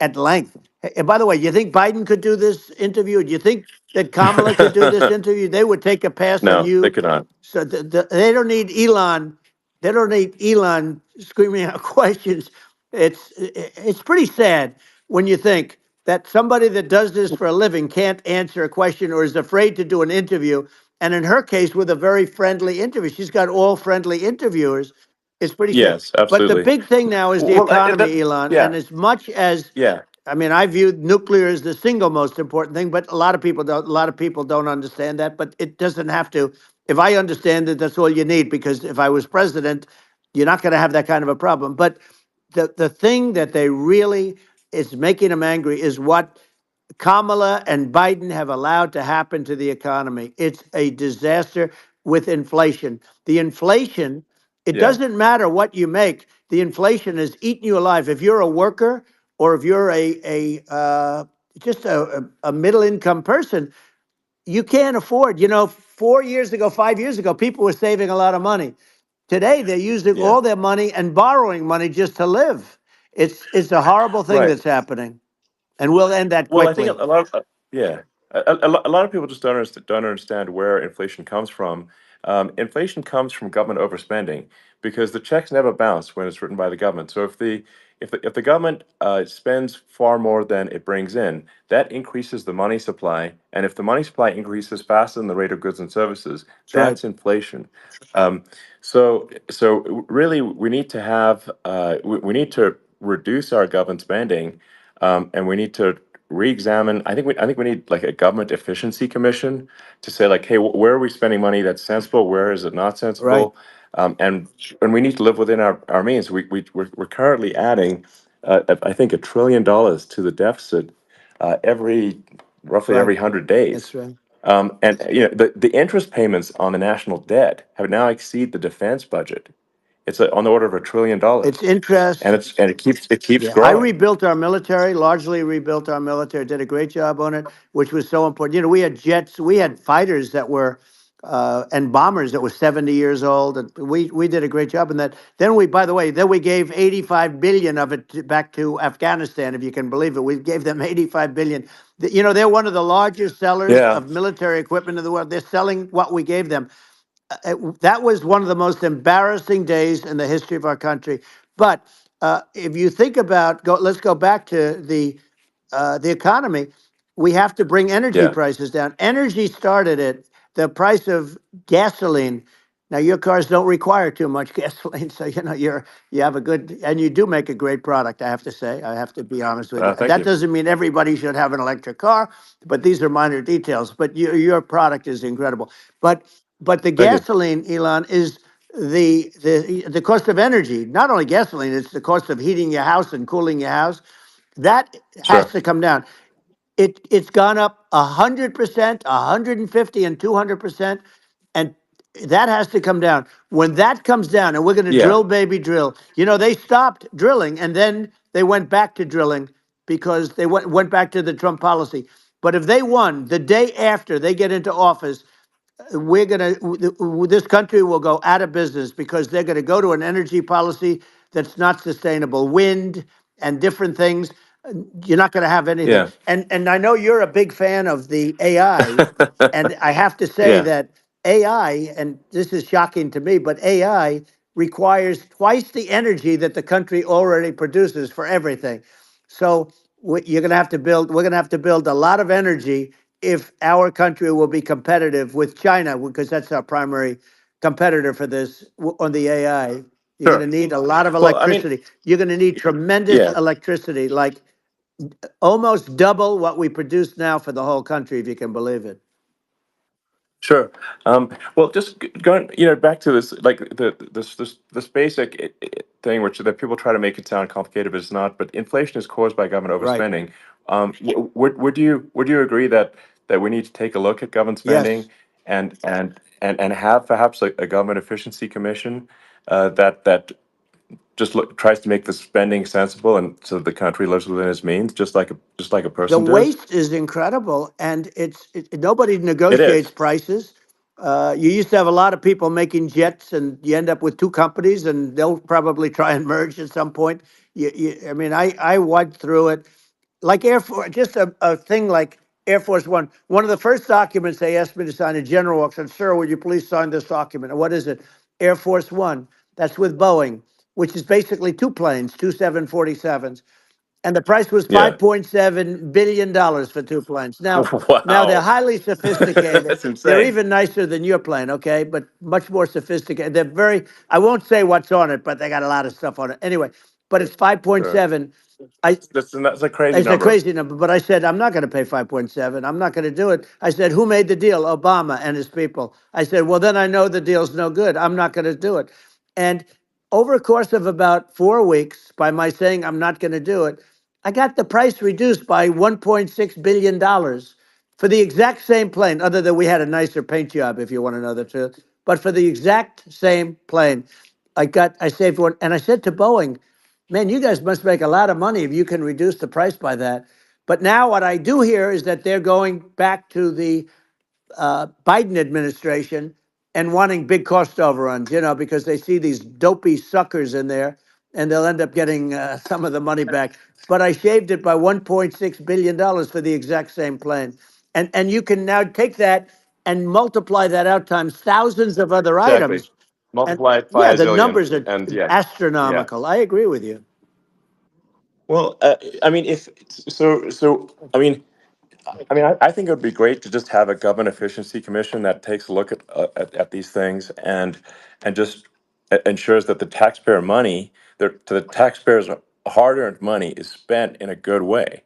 at length. And by the way, you think Biden could do this interview? Do you think that Kamala could do this interview? They would take a pass on No, they you. could not. So they don't need Elon. They don't need Elon screaming out questions. It's pretty sad when you think that somebody that does this for a living can't answer a question or is afraid to do an interview. And in her case, with a very friendly interview, she's got all friendly interviewers. It's pretty sad. Yes, But the absolutely. big thing now is the Well, economy, Elon. And yeah, as much as yeah, I mean, I view nuclear as the single most important thing, but a lot of people don't. A lot of people don't understand that. But it doesn't have to. If I understand it, that's all you need. Because if I was president, you're not going to have that kind of a problem. But the thing that they really is making them angry is what Kamala and Biden have allowed to happen to the economy. It's a disaster with inflation. The inflation, it yeah, doesn't matter what you make. The inflation has eaten you alive. If you're a worker or if you're just a middle income person, you can't afford. 4 years ago, 5 years ago, people were saving a lot of money. Today, they're using yeah. all their money and borrowing money just to live. It's a horrible thing Right. that's happening, and we'll end that Well, I think quickly. a lot of yeah, a lot of people just don't understand where inflation comes from. Inflation comes from government overspending because the checks never bounce when it's written by the government. So if the government spends far more than it brings in, that increases the money supply, and if the money supply increases faster than the rate of goods and services, That's right. that's inflation. Um, so really, we need to have we need to reduce our government spending, and we need to re-examine. I think we need like a government efficiency commission to say like, hey, where are we spending money that's sensible? Where is it not Right. sensible? And we need to live within our means. We're currently adding, I think, $1 trillion to the deficit roughly Right. every 100 days. That's right. And the interest payments on the national debt have now exceed the defense budget. It's on the order of $1 trillion, It's interest. and it keeps Yeah, I growing. rebuilt our military, largely rebuilt our military, did a great job on it, which was so important. We had jets, we had fighters that were, and bombers that were 70 years old, and we did a great job in that. Then by the way, then we gave 85 billion of it back to Afghanistan, if you can believe it. We gave them 85 billion. They're one of the largest sellers Yeah, of military equipment in the world. They're selling what we gave them. That was one of the most embarrassing days in the history of our country. But if you think about, let's go back to the economy. We have to bring energy yeah, prices down. Energy started it. The price of gasoline Now your cars don't require too much gasoline, so you have a good, and you do make a great product. I have to say, I have to be honest with you. Thank That you. doesn't mean everybody should have an electric car, but these are minor details. But your product is incredible. But the Thank you. gasoline, Elon, is the cost of energy. Not only gasoline, it's the cost of heating your house and cooling your house. That has Sure. to come down. It's gone up 100%, 150, and 200%, and that has to come down. When that comes down, and we're going to Yeah. drill, baby, drill. They stopped drilling, and then they went back to drilling because they went back to the Trump policy. But if they won the day after they get into office, this country will go out of business because they're going to go to an energy policy that's not sustainable, wind and different things. You're not going to have anything. Yeah. And I know you're a big fan of the AI, and I have to say Yeah. that AI, and this is shocking to me, but AI requires twice the energy that the country already produces for everything. So you're going to have to build. We're going to have to build a lot of energy if our country will be competitive with China, because that's our primary competitor for this on the AI. You're going to Sure. need a lot of Well, I mean, electricity. You're going to need tremendous yeah. electricity, like almost double what we produce now for the whole country, if you can believe it. Sure. Well, just going, back to this, like this basic thing, which that people try to make it sound complicated, but it's not. But inflation is caused by government Right. overspending. Would you agree that we need to take a look at government Yes. spending and have perhaps a government efficiency commission that just tries to make the spending sensible and so the country lives within its means, just like a The person does. waste is incredible, and nobody It is. negotiates prices. You used to have a lot of people making jets, and you end up with two companies, and they'll probably try and merge at some point. I mean, I went through it like Air Force, just a thing like Air Force One. One of the first documents they asked me to sign, a general walks in, "Sir, would you please sign this document?" And what is it? Air Force One. That's with Boeing, which is basically two planes, two 747s, and the price was Yeah. $5.7 billion for two planes. Now they're Wow. highly sophisticated. That's They're insane. even nicer than your plane, okay? But much more sophisticated. They're very. I won't say what's on it, but they got a lot of stuff on it. Anyway, but it's Sure. 5.7. I That's a crazy It's a number. crazy number, but I said I'm not going to pay 5.7. I'm not going to do it. I said, who made the deal? Obama and his people. I said, well, then I know the deal's no good. I'm not going to do it. And over a course of about 4 weeks, by my saying I'm not going to do it, I got the price reduced by $1.6 billion for the exact same plane, other than we had a nicer paint job, if you want to know the truth. But for the exact same plane, I saved one. And I said to Boeing, man, you guys must make a lot of money if you can reduce the price by that. But now what I do hear is that they're going back to the Biden administration and wanting big cost overruns, because they see these dopey suckers in there, and they'll end up getting some of the money back. But I shaved it by $1.6 billion for the exact same plane, and you can now take that and multiply that out times thousands of other Exactly. items, and Multiply it by yeah, a the zillion, numbers are and yeah, yeah. astronomical. I agree with you. Well, I mean, if so, I think it would be great to just have a government efficiency commission that takes a look at these things and just ensures that the taxpayer money, the taxpayers' hard-earned money, is spent in a good way.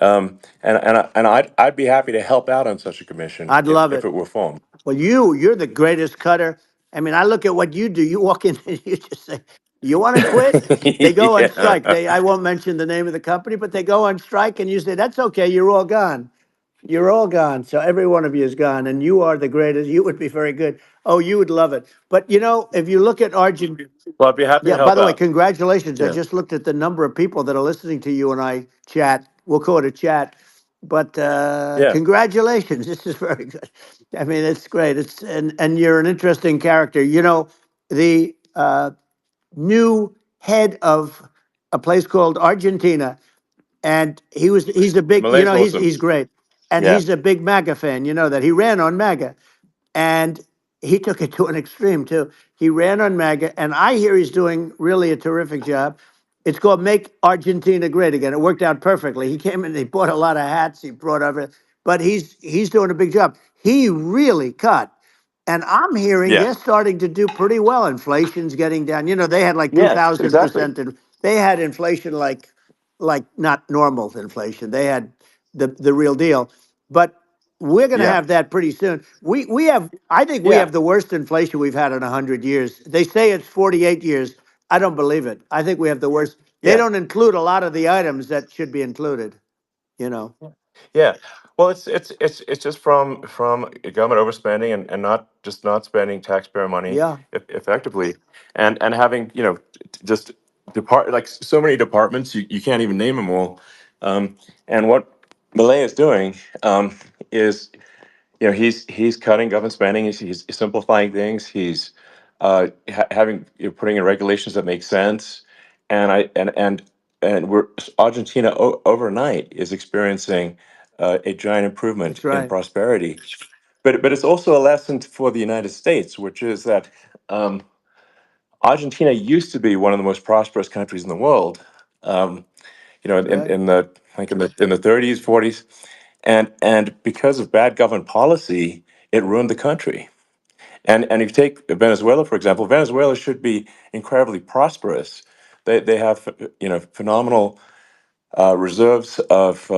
I'd be happy to help out on such a commission I'd love if it. it were formed. Well, you're the greatest cutter. I mean, I look at what you do. You walk in and you just say, "You want to quit?" They go on Yeah. strike. I won't mention the name of the company, but they go on strike, and you say, "That's okay. You're all gone. You're all gone." So every one of you is gone, and you are the greatest. You would be very good. Oh, you would love it. But if you look at Argentina. Well, I'd be happy to Yeah, by help the way, out. congratulations. I Yeah. just looked at the number of people that are listening to you and I chat. We'll call it a chat. But Yeah. congratulations. This is very good. I mean, it's great. And you're an interesting character. The new head of a place called Argentina, and he's a big, Malay's awesome. he's great. And Yeah. he's a big MAGA fan, that he ran on MAGA. And he took it to an extreme too. He ran on MAGA, and I hear he's doing really a terrific job. It's called Make Argentina Great Again. It worked out perfectly. He came in, he bought a lot of hats, he brought over, but he's doing a big job. He really cut And I'm hearing Yeah. they're starting to do pretty well. Inflation's getting down. You know, they had like Yes, exactly. 2,000%. And they had inflation like not normal inflation. They had the real deal. But we're going to Yeah. have that pretty soon. We have, I think we Yeah. have the worst inflation we've had in 100 years. They say it's 48 years. I don't believe it. I think we have the worst. They Yeah. don't include a lot of the items that should be included, you know. Yeah. Well, it's just from government overspending and not spending taxpayer money Yeah, effectively, and having just like so many departments you can't even name them all. And what Milei is doing is he's cutting government spending. He's simplifying things. He's having putting in regulations that make sense, and we're Argentina overnight is experiencing a giant improvement that's in right. prosperity. But it's also a lesson for the United States, which is that um, Argentina used to be one of the most prosperous countries in the world. Um, That's right. in the like in the 30s, 40s, and because of bad government policy, it ruined the country. And if you take Venezuela, for example, Venezuela should be incredibly prosperous. They have phenomenal reserves of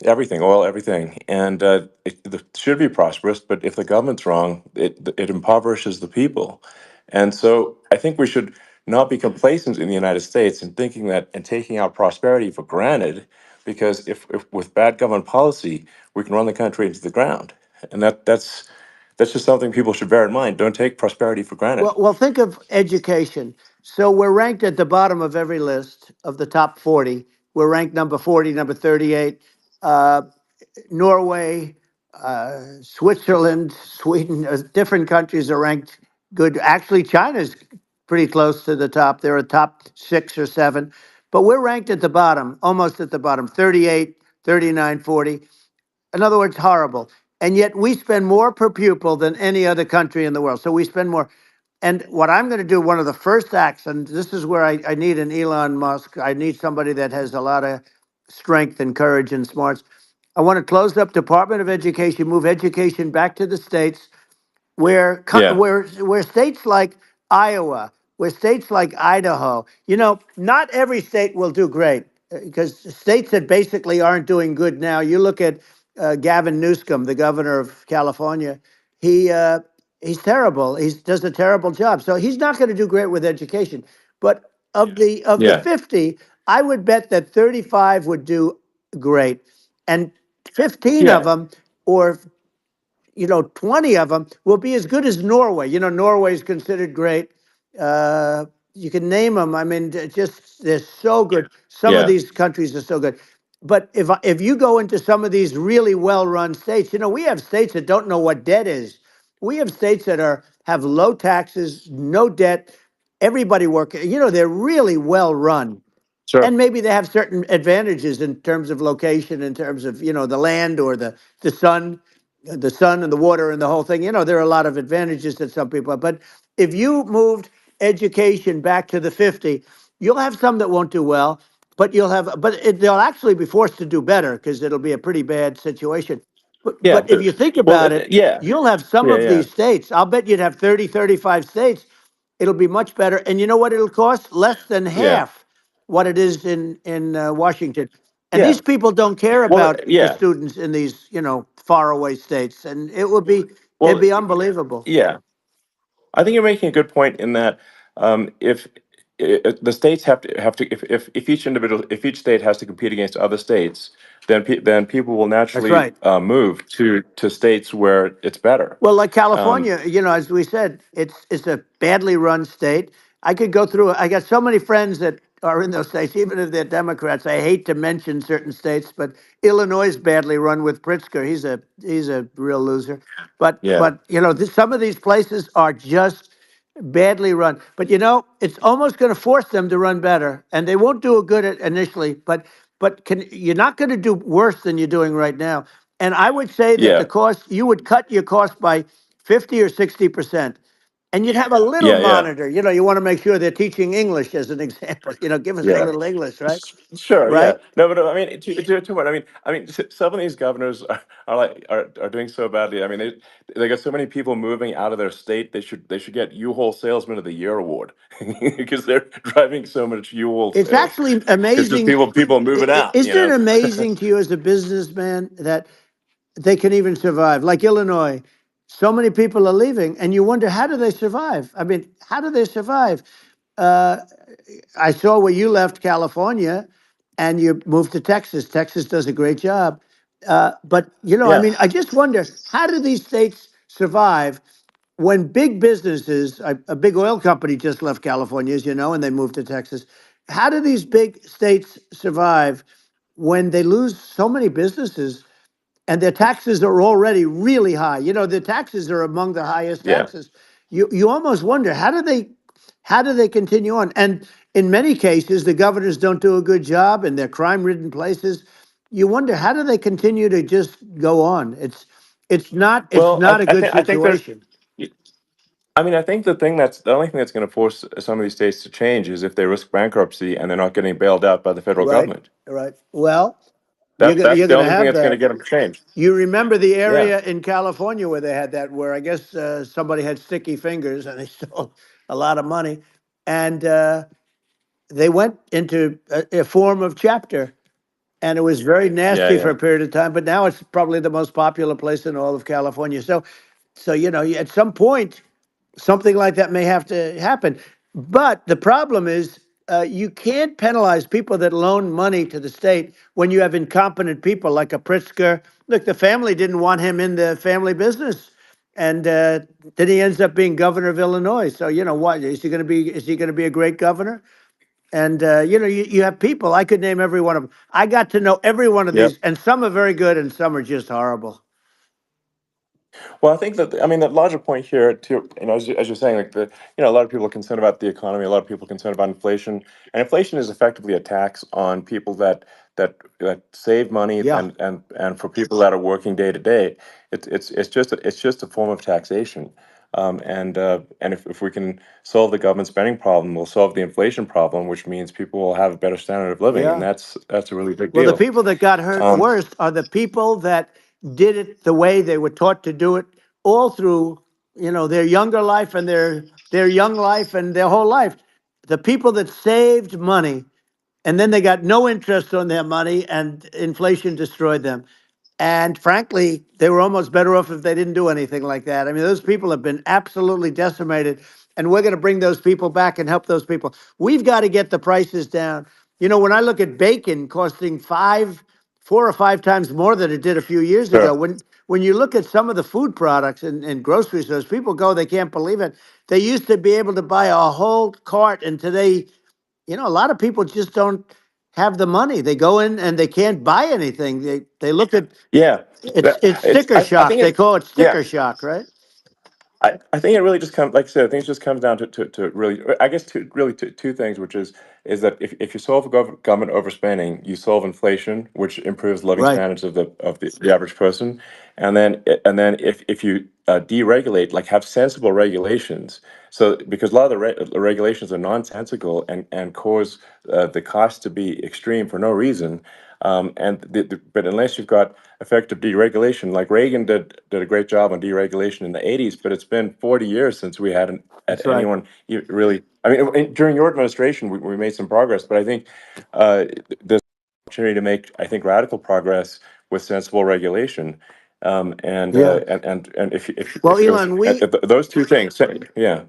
everything, oil, everything, and it should be prosperous. But if the government's wrong, it impoverishes the people. And so I think we should not be complacent in the United States and thinking that and taking our prosperity for granted, because if with bad government policy, we can run the country into the ground, and that's just something people should bear in mind. Don't take prosperity for granted. Well, think of education. So we're ranked at the bottom of every list of the top 40. We're ranked number 40, number 38. Uh, Norway, Switzerland, Sweden, different countries are ranked good. Actually, China's pretty close to the top. They're a top 6 or 7. But we're ranked at the bottom, almost at the bottom, 38, 39, 40. In other words, horrible. And yet we spend more per pupil than any other country in the world. So we spend more. And what I'm going to do, one of the first acts, and this is where I need an Elon Musk, I need somebody that has a lot of strength and courage and smarts. I want to close up Department of Education, move education back to the states, where Yeah, where states like Iowa, where states like Idaho, not every state will do great because states that basically aren't doing good now. You look at Gavin Newsom, the governor of California. He he's terrible. He does a terrible job. So he's not going to do great with education. But of the yeah, 50, I would bet that 35 would do great, and 15 of yeah, them, or 20 of them will be as good as Norway. Norway is considered great. You can name them. I mean, just they're so good. Some of yeah. these countries are so good. But if you go into some of these really well-run states, we have states that don't know what debt is. We have states that have low taxes, no debt, everybody working. They're really well run, Sure. and maybe they have certain advantages in terms of location, in terms of the land or the sun, and the water and the whole thing. There are a lot of advantages that some people have. But if you moved education back to the 50, you'll have some that won't do well, but they'll actually be forced to do better because it'll be a pretty bad situation. Yeah, But if you think well, about it, yeah, you'll have some yeah, of yeah, these states. I'll bet you'd have 30, 35 states. It'll be much better. And you know what it'll cost? Less than yeah, half what it is in Washington. And yeah. these people don't care Well, about the yeah, students in these, faraway states. And it'd well, be unbelievable. yeah. I think you're making a good point in that if the states have to if if each state has to compete against other states, then people will That's naturally right. move to states where it's better. Well, like Um, California, as we said, it's a badly run state. I could go through it. I got so many friends that are in those states, even if they're Democrats. I hate to mention certain states, but Illinois is badly run with Pritzker. He's a real loser. But yeah, but some of these places are just badly run. But it's almost going to force them to run better, and they won't do a good at initially. But you're not going to do worse than you're doing right now. And I would say that yeah, you would cut your cost by 50 or 60%. And you'd have a little Yeah, yeah, monitor. You want to make sure they're teaching English as an example. Give us a yeah. little English, right? Sure, yeah. Right? No, but I mean, to what? I mean, some of these governors are doing so badly. I mean, they got so many people moving out of their state. They should get U-Haul Salesman of the Year award because they're driving so much U-Haul It's sales. actually Because just amazing. people moving out, Isn't it amazing to you as a businessman that they can even survive? Like Illinois, so many people are leaving, and you wonder, how do they survive? I mean, how do they survive? Uh, I saw where you left California and you moved to Texas. Texas does a great job. But, I Yeah, mean, I just wonder, how do these states survive when big businesses, a big oil company just left California, as you know, and they moved to Texas. How do these big states survive when they lose so many businesses and their taxes are already really high? The taxes are among the highest yeah. taxes. You almost wonder, how do they continue on? And in many cases, the governors don't do a good job in their crime-ridden places. You wonder, how do they continue to just go on? It's Well, I, not a I good think I think there's. situation. I mean, I think the only thing that's going to force some of these states to change is if they risk bankruptcy and they're not getting bailed out by the federal Right, government. right. Well, you're That's gonna that's you're the gonna only thing have that's going to that. get them to change. You remember the Yeah, area in California where they had that, where I guess somebody had sticky fingers and they stole a lot of money, and they went into a form of chapter, and it was very yeah, nasty for yeah. a period of time. But now it's probably the most popular place in all of California. So at some point, something like that may have to happen. But the problem is, you can't penalize people that loan money to the state when you have incompetent people like a Pritzker. Look, the family didn't want him in the family business, and then he ends up being governor of Illinois. So what is he going to be? Is he going to be a great governor? And you have people. I could name every one of them. I got to know every one of Yep. these, and some are very good, and some are just horrible. Well, I think that I mean the larger point here, too, as you're saying, like a lot of people are concerned about the economy, a lot of people are concerned about inflation, and inflation is effectively a tax on people that save money, Yeah. and for people that are working day to day, it's just a form of taxation. And if we can solve the government spending problem, we'll solve the inflation problem, which means people will have a better standard of living, and Yeah. that's a really big Well, the deal. people that got hurt Um, worst are the people that did it the way they were taught to do it all through, their younger life and their young life and their whole life. The people that saved money and then they got no interest on their money and inflation destroyed them. And frankly, they were almost better off if they didn't do anything like that. I mean, those people have been absolutely decimated, and we're going to bring those people back and help those people. We've got to get the prices down. When I look at bacon costing 4 or 5 times more than it did a few years ago, sure. when you look at some of the food products in grocery stores, people go, they can't believe it. They used to be able to buy a whole cart, and today, a lot of people just don't have the money. They go in and they can't buy anything. They look at Yeah, it's sticker I shock. think They it. call it Yeah, sticker shock, right? I think it really just comes, like I said, I think it just comes down to really, I guess, two things, which is that if you solve government overspending, you solve inflation, which improves living Right. standards of the average person, and then if you deregulate, like have sensible regulations, so because a lot of the regulations are nonsensical and cause the cost to be extreme for no reason. But unless you've got effective deregulation, like Reagan did a great job on deregulation in the '80s, but it's been 40 years since we had That's right. anyone really. I mean, during your administration, we made some progress, but I think there's an opportunity to make, I think, radical progress with sensible regulation. Yeah. And if Well, it was Elon, we those two things, yeah,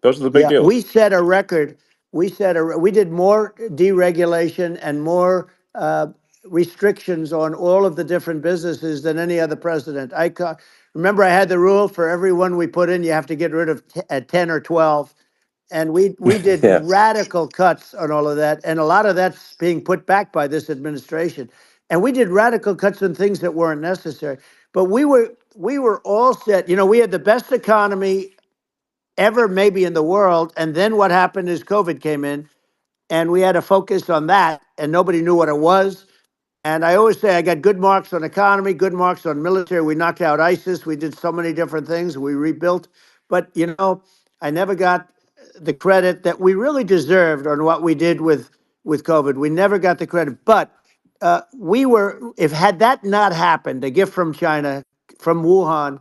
those are the big yeah, deals. we set a record. We did more deregulation and more restrictions on all of the different businesses than any other president. Remember, I had the rule for everyone we put in, you have to get rid of 10 or 12. And we did Yeah, radical cuts on all of that, and a lot of that's being put back by this administration. And we did radical cuts on things that weren't necessary. But we were all set. We had the best economy ever, maybe in the world. And then what happened is COVID came in, and we had to focus on that, and nobody knew what it was. And I always say I got good marks on economy, good marks on military. We knocked out ISIS. We did so many different things. We rebuilt. But I never got the credit that we really deserved on what we did with COVID. We never got the credit, but we were. If had that not happened, a gift from China, from Wuhan,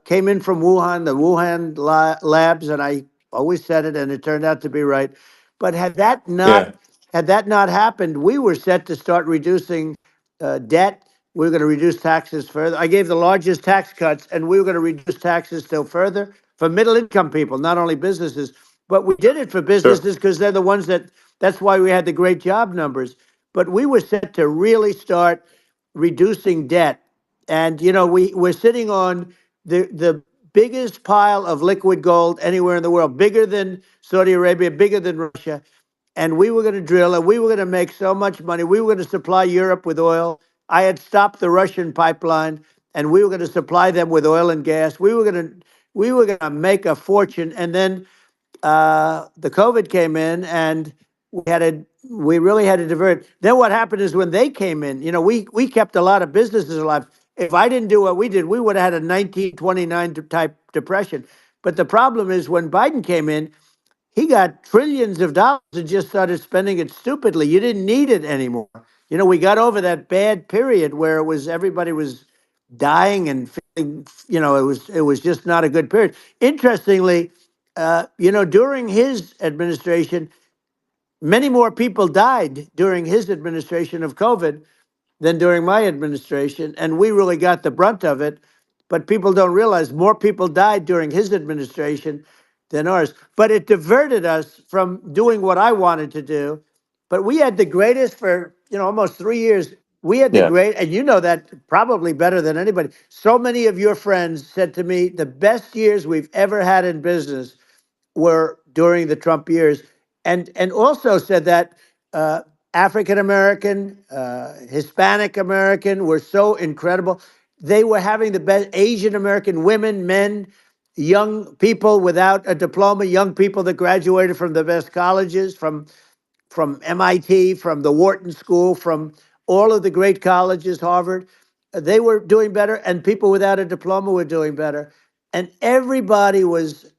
came in from Wuhan, the Wuhan labs, and I always said it, and it turned out to be right. But Yeah. had that not happened, we were set to start reducing debt. We were going to reduce taxes further. I gave the largest tax cuts, and we were going to reduce taxes still further for middle income people, not only businesses. But we did it for Sure. businesses because they're the ones that's why we had the great job numbers. But we were set to really start reducing debt. And, we're sitting on the biggest pile of liquid gold anywhere in the world, bigger than Saudi Arabia, bigger than Russia. And we were going to drill and we were going to make so much money. We were going to supply Europe with oil. I had stopped the Russian pipeline and we were going to supply them with oil and gas. We were going to make a fortune. And then the COVID came in, and we really had to divert. Then what happened is when they came in, we kept a lot of businesses alive. If I didn't do what we did, we would have had a 1929 type depression. But the problem is when Biden came in, he got trillions of dollars and just started spending it stupidly. You didn't need it anymore. We got over that bad period where everybody was dying and feeling, it was just not a good period. Interestingly, during his administration, many more people died during his administration of COVID than during my administration, and we really got the brunt of it. But people don't realize more people died during his administration than ours. But it diverted us from doing what I wanted to do. But we had the greatest for almost 3 years. We had the Yeah. great, and you know that probably better than anybody. So many of your friends said to me, the best years we've ever had in business were during the Trump years, and also said that African American, Hispanic American were so incredible. They were having the best. Asian American women, men, young people without a diploma, young people that graduated from the best colleges, from MIT, from the Wharton School, from all of the great colleges, Harvard. They were doing better, and people without a diploma were doing better, and everybody was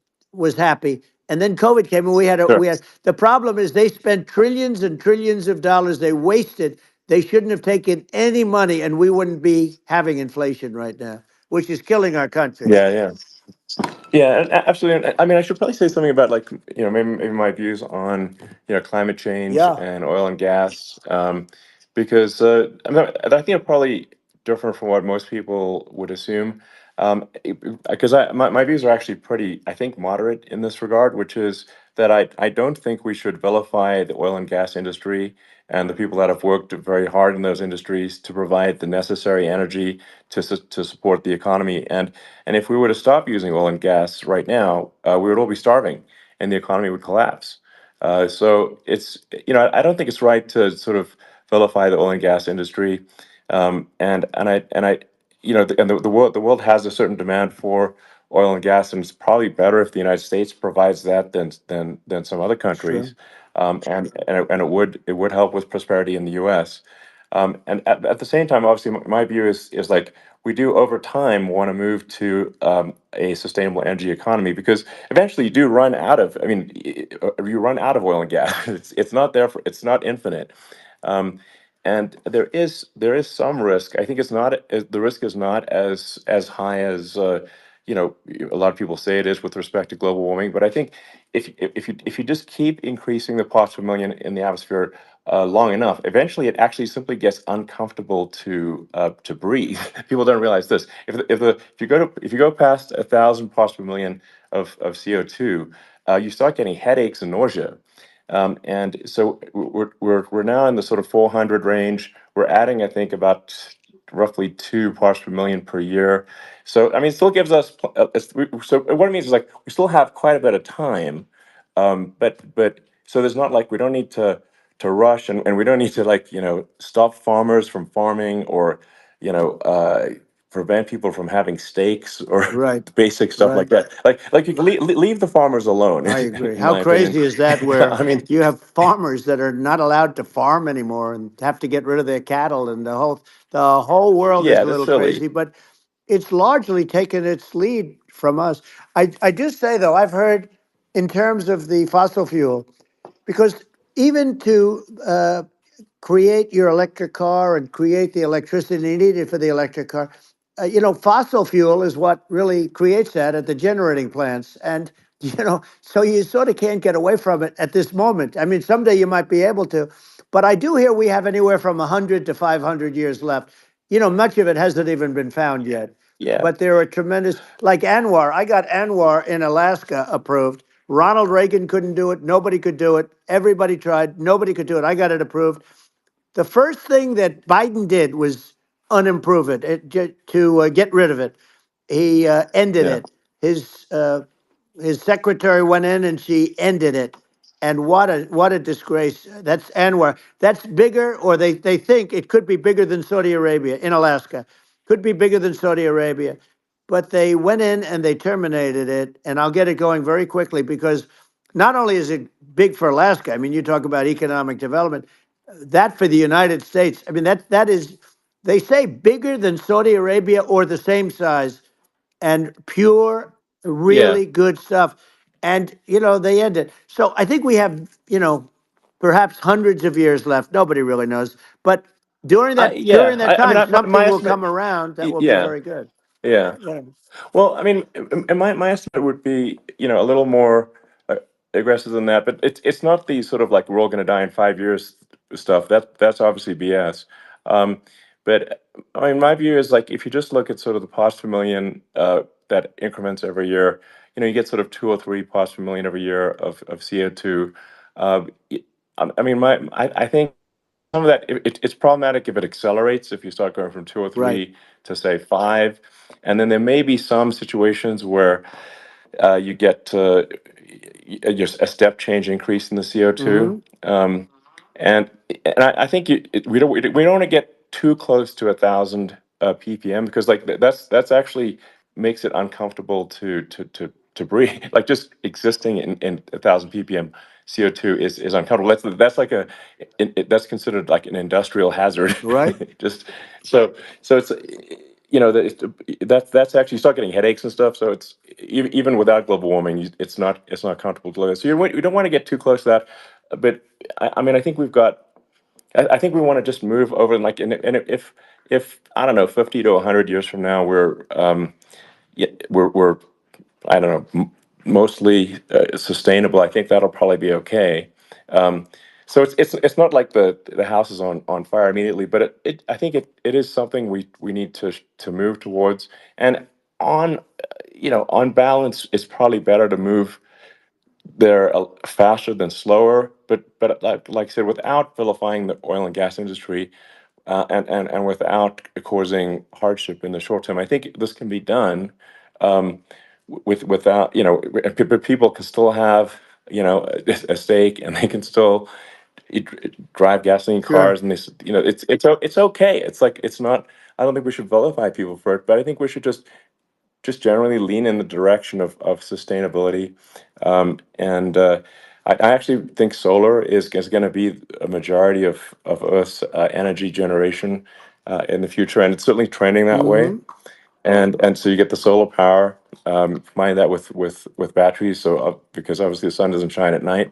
happy. And then COVID came, and we Sure. had the problem is they spent trillions and trillions of dollars. They wasted. They shouldn't have taken any money, and we wouldn't be having inflation right now, which is killing our country. Yeah. Yeah. Yeah, and absolutely. I mean, I should probably say something about maybe my views on climate change Yeah, and oil and gas, because I think I'm probably different from what most people would assume. Because my views are actually pretty, I think, moderate in this regard, which is that I don't think we should vilify the oil and gas industry and the people that have worked very hard in those industries to provide the necessary energy to support the economy. And if we were to stop using oil and gas right now, we would all be starving, and the economy would collapse. So I don't think it's right to sort of vilify the oil and gas industry, and the world has a certain demand for oil and gas, and it's probably better if the United States provides that than some other sure. countries, and it would help with prosperity in the U.S. And at the same time, obviously, my view is like we do over time want to move to a sustainable energy economy, because eventually you do run out of. I mean, you run out of oil and gas. It's not infinite. Um, and there is some risk. I think the risk is not as high as a lot of people say it is with respect to global warming. But I think if you just keep increasing the parts per million in the atmosphere long enough, eventually it actually simply gets uncomfortable to breathe. People don't realize this. If you go past 1,000 parts per million of CO2, you start getting headaches and nausea. And so we're now in the sort of 400 range. We're adding, I think, about roughly 2 parts per million per year. So I mean, it still gives us. So what it means is like we still have quite a bit of time, but so there's not like we don't need to rush, and we don't need to stop farmers from farming, or you know uh, prevent people from having steaks or Right, basic stuff like right. that. Like you can leave the farmers alone, I agree. in How my opinion. crazy is that where I mean, you have farmers that are not allowed to farm anymore and have to get rid of their cattle, and the whole world is yeah, a that's little silly. crazy, but it's largely taken its lead from us. I just say, though, I've heard in terms of the fossil fuel, because even to create your electric car and create the electricity needed for the electric car, fossil fuel is what really creates that at the generating plants. And, so you sort of can't get away from it at this moment. I mean, someday you might be able to. But I do hear we have anywhere from 100 to 500 years left. Much of it hasn't even been found yet. Yeah. But there are tremendous, like Anwar. I got Anwar in Alaska approved. Ronald Reagan couldn't do it. Nobody could do it. Everybody tried. Nobody could do it. I got it approved. The first thing that Biden did was unimprove to get rid of it. He ended Yeah. it. His secretary went in and she ended it. And what a disgrace. That's Anwar. That's bigger, or they think it could be bigger than Saudi Arabia in Alaska. Could be bigger than Saudi Arabia. But they went in and they terminated it. And I'll get it going very quickly, because not only is it big for Alaska, I mean, you talk about economic development, that for the United States, I mean, that is, they say bigger than Saudi Arabia or the same size, and pure, Yeah. really good stuff. And, they end it. So I think we have, perhaps hundreds of years left. Nobody really knows. But during Yeah. that I mean, time, my something will estimate. come around that will be Yeah. very good. Yeah. Yeah. Well, I mean, and my estimate would be, a little more aggressive than that, but it's not the sort of like we're all going to die in 5 years stuff. That's obviously BS. Um, but I mean, my view is like if you just look at sort of the parts per million that increments every year, you get sort of 2 or 3 parts per million every year of CO2. Uh, I mean, I think some of that it's problematic if it accelerates, if you start going from 2 or Right. 3 to say 5, and then there may be some situations where you get just a step change increase in the CO2, Hmm. and I think we don't want to get too close to 1,000 ppm, because like that's actually makes it uncomfortable to breathe. Like just existing in 1,000 ppm CO2 is uncomfortable. That's like that's considered like an industrial hazard. Right. Just so it's that's actually you start getting headaches and stuff. So it's even without global warming, it's not comfortable to live with. So you don't want to get too close to that. But I mean, I think we've got. I think we want to just move over and like, and if I don't know, 50 to 100 years from now, we're I don't know, mostly sustainable. I think that'll probably be okay. Um, so it's not like the house is on fire immediately, but I think it is something we need to move towards. And on on balance, it's probably better to move there faster than slower. But like I said, without vilifying the oil and gas industry, and without causing hardship in the short term, I think this can be done. Um, without but people can still have a stake, and they can still drive gasoline Sure. cars, and it's okay. It's like it's not. I don't think we should vilify people for it, but I think we should just generally lean in the direction of sustainability. And I actually think solar is going to be a majority of Earth's energy generation in the future, and it's certainly trending that way. Hmm. And so you get the solar power, combine that with batteries, so because obviously the sun doesn't shine at night,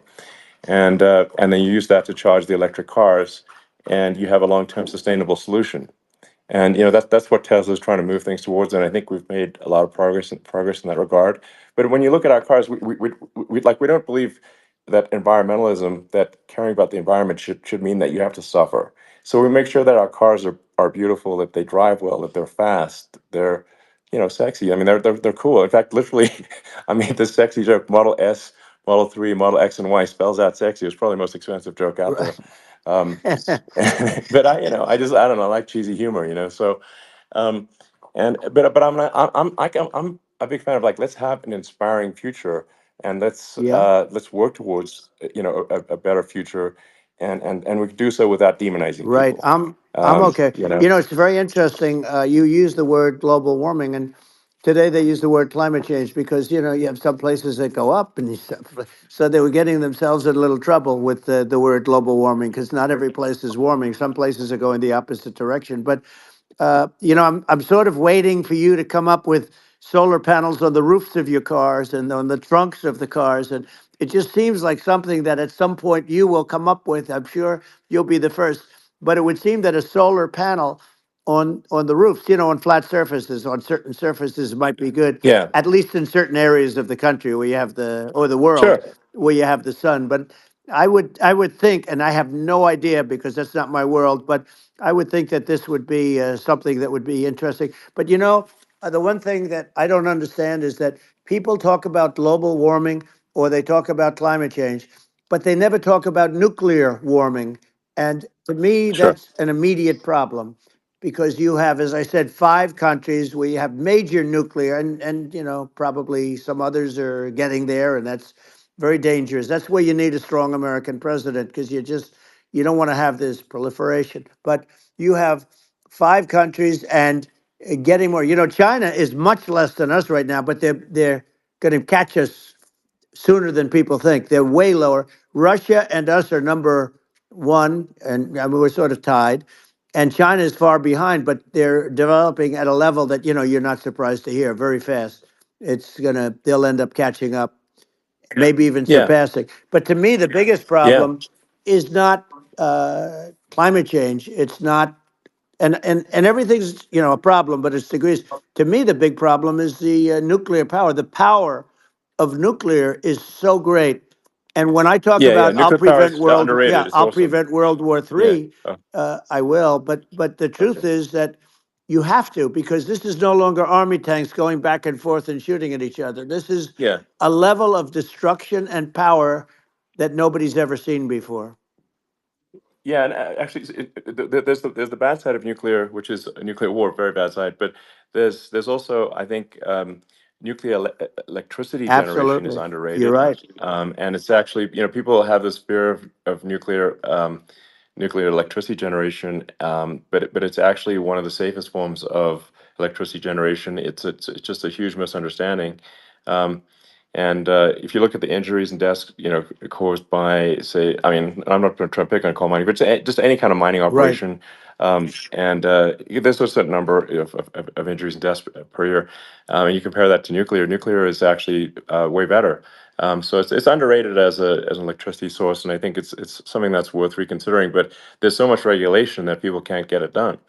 and then you use that to charge the electric cars, and you have a long-term sustainable solution. And that's what Tesla's trying to move things towards, and I think we've made a lot of progress in that regard. But when you look at our cars, we don't believe that environmentalism, that caring about the environment should mean that you have to suffer. So we make sure that our cars are beautiful, that they drive well, that they're fast, they're sexy. I mean, they're cool. In fact, literally, I mean, the sexy joke, Model S, Model 3, Model X, and Y spells out sexy. It's probably the most expensive joke out there. Right. But I don't know, I like cheesy humor, so um but I'm a big fan of like, let's have an inspiring future, and Yeah. let's work towards a better future, and we can do so without demonizing Right. people. I'm okay. You know It's very interesting. You use the word global warming, and today they use the word climate change because you have some places that go up, and so they were getting themselves in a little trouble with the word global warming, because not every place is warming. Some places are going the opposite direction. But I'm sort of waiting for you to come up with solar panels on the roofs of your cars and on the trunks of the cars. And it just seems like something that at some point you will come up with. I'm sure you'll be the first. But it would seem that a solar panel on the roofs, on flat surfaces, on certain surfaces might be good, Yeah, at least in certain areas of the country where you have or the world, sure. where you have the sun. But I would think, and I have no idea because that's not my world, but I would think that this would be something that would be interesting. But the one thing that I don't understand is that people talk about global warming or they talk about climate change, but they never talk about nuclear warming. And to me, Sure. that's an immediate problem because you have, as I said, 5 countries where you have major nuclear, and probably some others are getting there, and that's very dangerous. That's where you need a strong American president because you don't want to have this proliferation. But you have 5 countries and getting more. China is much less than us right now, but they're going to catch us sooner than people think. They're way lower. Russia and us are number one, and I mean, we're sort of tied. And China is far behind, but they're developing at a level that you're not surprised to hear very fast. They'll end up catching up, maybe even Yeah, surpassing. But to me, the biggest yeah, problem is not climate change. It's not, and everything's a problem, but it's degrees. To me, the big problem is the nuclear power. The power of nuclear is so great. And when I talk yeah, yeah. about Nuclear power is underrated. It's I'll awesome. prevent World War Yeah. III, Oh, I will. But the truth okay. is that you have to, because this is no longer army tanks going back and forth and shooting at each other. This is Yeah. a level of destruction and power that nobody's ever seen before. Yeah, and actually, there's the bad side of nuclear, which is a nuclear war, very bad side. But there's also, I think, nuclear electricity generation is Absolutely. You're underrated, right. and it's actually, people have this fear of nuclear electricity generation, but it's actually one of the safest forms of electricity generation. It's just a huge misunderstanding. Um, And if you look at the injuries and deaths, caused by, say, I mean, I'm not going to try to pick on coal mining, but just any kind of mining Right. operation, and there's a certain number of injuries and deaths per year, and you compare that to nuclear. Nuclear is actually way better. So it's underrated as an electricity source, and I think it's something that's worth reconsidering. But there's so much regulation that people can't get it done.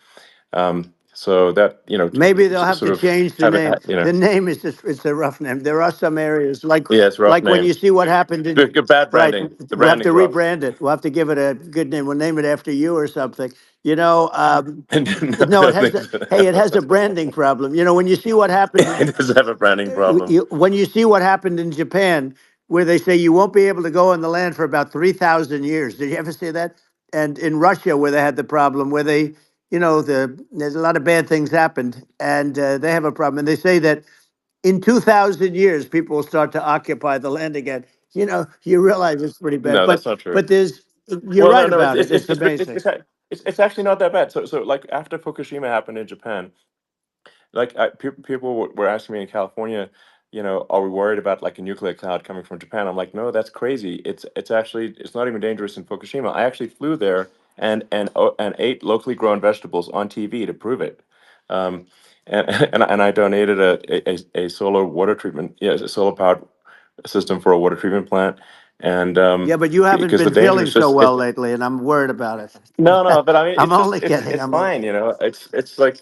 So that Maybe they'll have sort to of change the have it, name. The name is just, it's a rough name. There are some areas yeah, it's a rough like when name. you see what happened in, Good, bad right, branding. The we'll have to branding's rough. rebrand it. We'll have to give it a good name. We'll name it after you or something. No, No, it I has think it has a branding problem. When you see what happened it does have a branding problem. when you see what happened in Japan, where they say you won't be able to go on the land for about 3,000 years. Did you ever see that? And in Russia, where they had the problem, where there's a lot of bad things happened, and they have a problem. And they say that in 2,000 years, people will start to occupy the land again. You realize it's pretty bad, No, but that's not true. but you're Well, right no, about it. It's amazing. it's actually not that bad. So like after Fukushima happened in Japan, like people were asking me in California, are we worried about like a nuclear cloud coming from Japan? I'm like, no, that's crazy. It's actually it's not even dangerous in Fukushima. I actually flew there and ate locally grown vegetables on TV to prove it. Um, and I donated a solar water treatment, yeah, a solar powered system for a water treatment plant, and Yeah, but you haven't because the been danger feeling is so just well lately, and I'm worried about it. no, but I mean I'm it's just only kidding. it's I'm only fine, kidding. it's like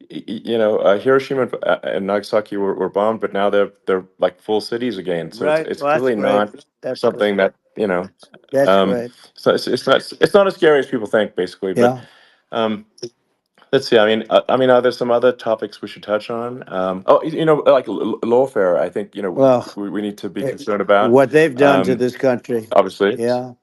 Hiroshima and Nagasaki were bombed, but now they're like full cities again. So Right. it's Well, that's clearly great. not That's great. something that That's um, great. so it's not as scary as people think, basically. But Yeah. um, let's see. I mean, are there some other topics we should touch on? Oh, like lawfare. I think Well, we need to be concerned about. what they've done to Um, this country. obviously, Yeah.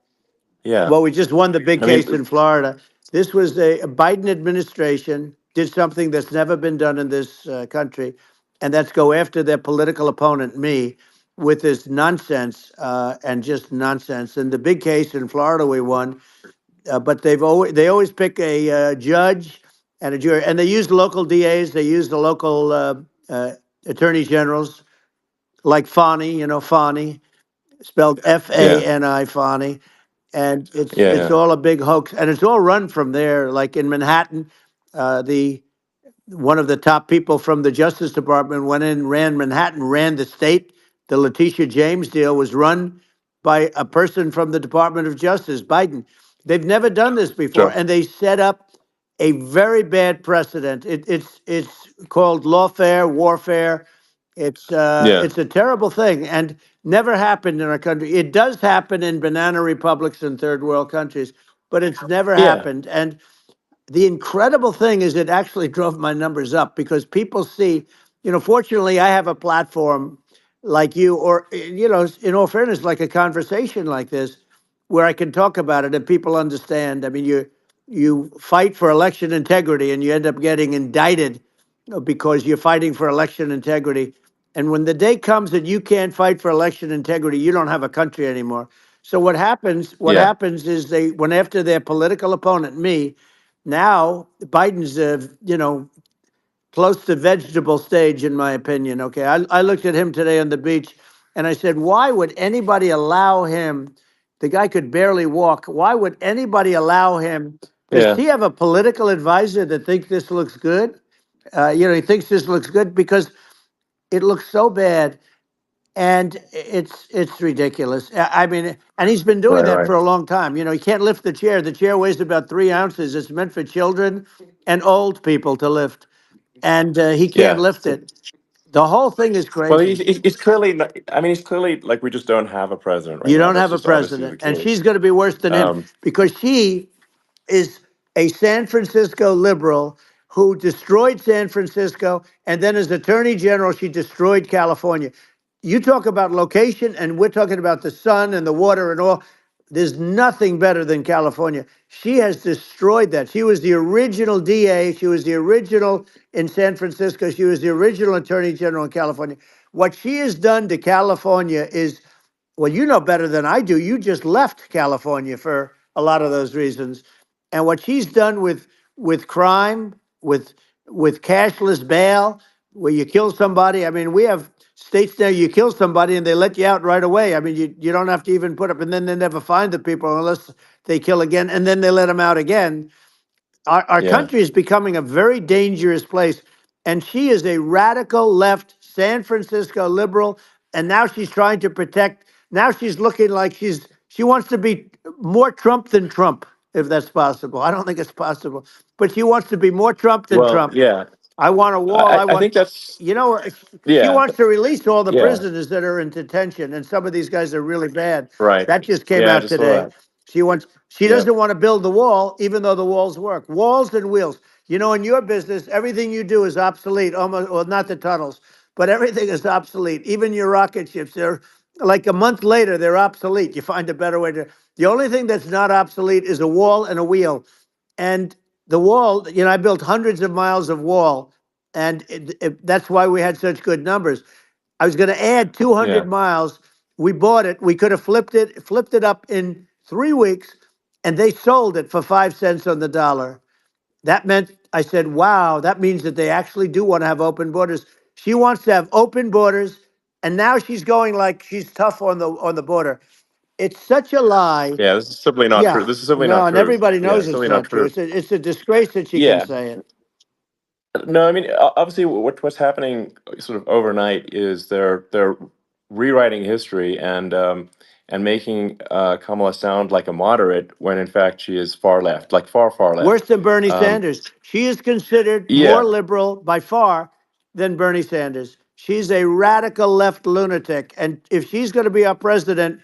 yeah. Well, we just won the big I mean, case in Florida. This was a Biden administration did something that's never been done in this country, and that's go after their political opponent, me, with this nonsense and just nonsense. And the big case in Florida we won, but they always pick a judge and a jury, and they use local DAs, they use the local attorney generals, like Fani, Fani, spelled yeah, Fani, Fani, and it's yeah, all a big hoax, and it's all run from there. Like in Manhattan, the one of the top people from the Justice Department went in, ran Manhattan, ran the state. The Letitia James deal was run by a person from the Department of Justice, Biden. They've never done this before, Sure. and they set up a very bad precedent. It's called lawfare, warfare. Yeah. It's a terrible thing, and never happened in our country. It does happen in banana republics and third world countries, but it's never Yeah. happened. And the incredible thing is it actually drove my numbers up because people see, fortunately I have a platform like you, or, in all fairness, like a conversation like this, where I can talk about it and people understand. I mean, you fight for election integrity and you end up getting indicted because you're fighting for election integrity. And when the day comes that you can't fight for election integrity, you don't have a country anymore. So what Yeah. happens is they went after their political opponent, me. Now Biden's, close to vegetable stage, in my opinion. Okay, I looked at him today on the beach, and I said, why would anybody allow him? The guy could barely walk. Why would anybody allow him? Does Yeah. he have a political advisor that thinks this looks good? He thinks this looks good because it looks so bad, and it's ridiculous. I mean, and he's been doing Right. that Right. for a long time. He can't lift the chair. The chair weighs about 3 ounces. It's meant for children and old people to lift, and he can't Yeah. lift it. The whole thing is Well, crazy. he's clearly. I mean, he's clearly like we just don't have a president right You now. don't That's have a just obviously the president, and case. she's going to be worse than him Um, because she is a San Francisco liberal who destroyed San Francisco, and then as Attorney General, she destroyed California. You talk about location, and we're talking about the sun and the water and all. There's nothing better than California. She has destroyed that. She was the original DA. She was the original in San Francisco. She was the original Attorney General in California. What she has done to California is, well, you know better than I do. You just left California for a lot of those reasons. And what she's done with crime, with cashless bail, where you kill somebody. I mean, we have states now you kill somebody and they let you out right away. I mean, you don't have to even put up, and then they never find the people unless they kill again, and then they let them out again. Our yeah. country is becoming a very dangerous place. And she is a radical left San Francisco liberal. And now she's trying to protect. Now she's looking like she wants to be more Trump than Trump, if that's possible. I don't think it's possible, but she wants to be more Trump than Well, Trump. yeah. I want a wall. I I want, think that's she yeah. wants to release all the Yeah. prisoners that are in detention, and some of these guys are really bad. Right. That just came Yeah. I out just saw today. that. She Yeah. doesn't want to build the wall, even though the walls work. Walls and wheels. In your business, everything you do is obsolete, almost, well, not the tunnels, but everything is obsolete. Even your rocket ships, they're like a month later, they're obsolete. You find a better way to. The only thing that's not obsolete is a wall and a wheel. And the wall, I built hundreds of miles of wall, and that's why we had such good numbers. I was going to add 200 Yeah. miles. We bought it. We could have flipped it up in 3 weeks, and they sold it for 5 cents on the dollar. That meant, I said, wow, that means that they actually do want to have open borders. She wants to have open borders, and now she's going like she's tough on the border. It's such a lie. Yeah. This is simply not true. Yeah, This is simply not no, and true. everybody Yeah. knows It's it's simply not not true. true. It's a disgrace that she can Yeah. say it. No, I mean, obviously, what's happening sort of overnight is they're rewriting history and making Kamala sound like a moderate when in fact she is far left, like far Worse left. than Bernie Um, Sanders. She is considered more yeah, liberal by far than Bernie Sanders. She's a radical left lunatic. And if she's going to be our president,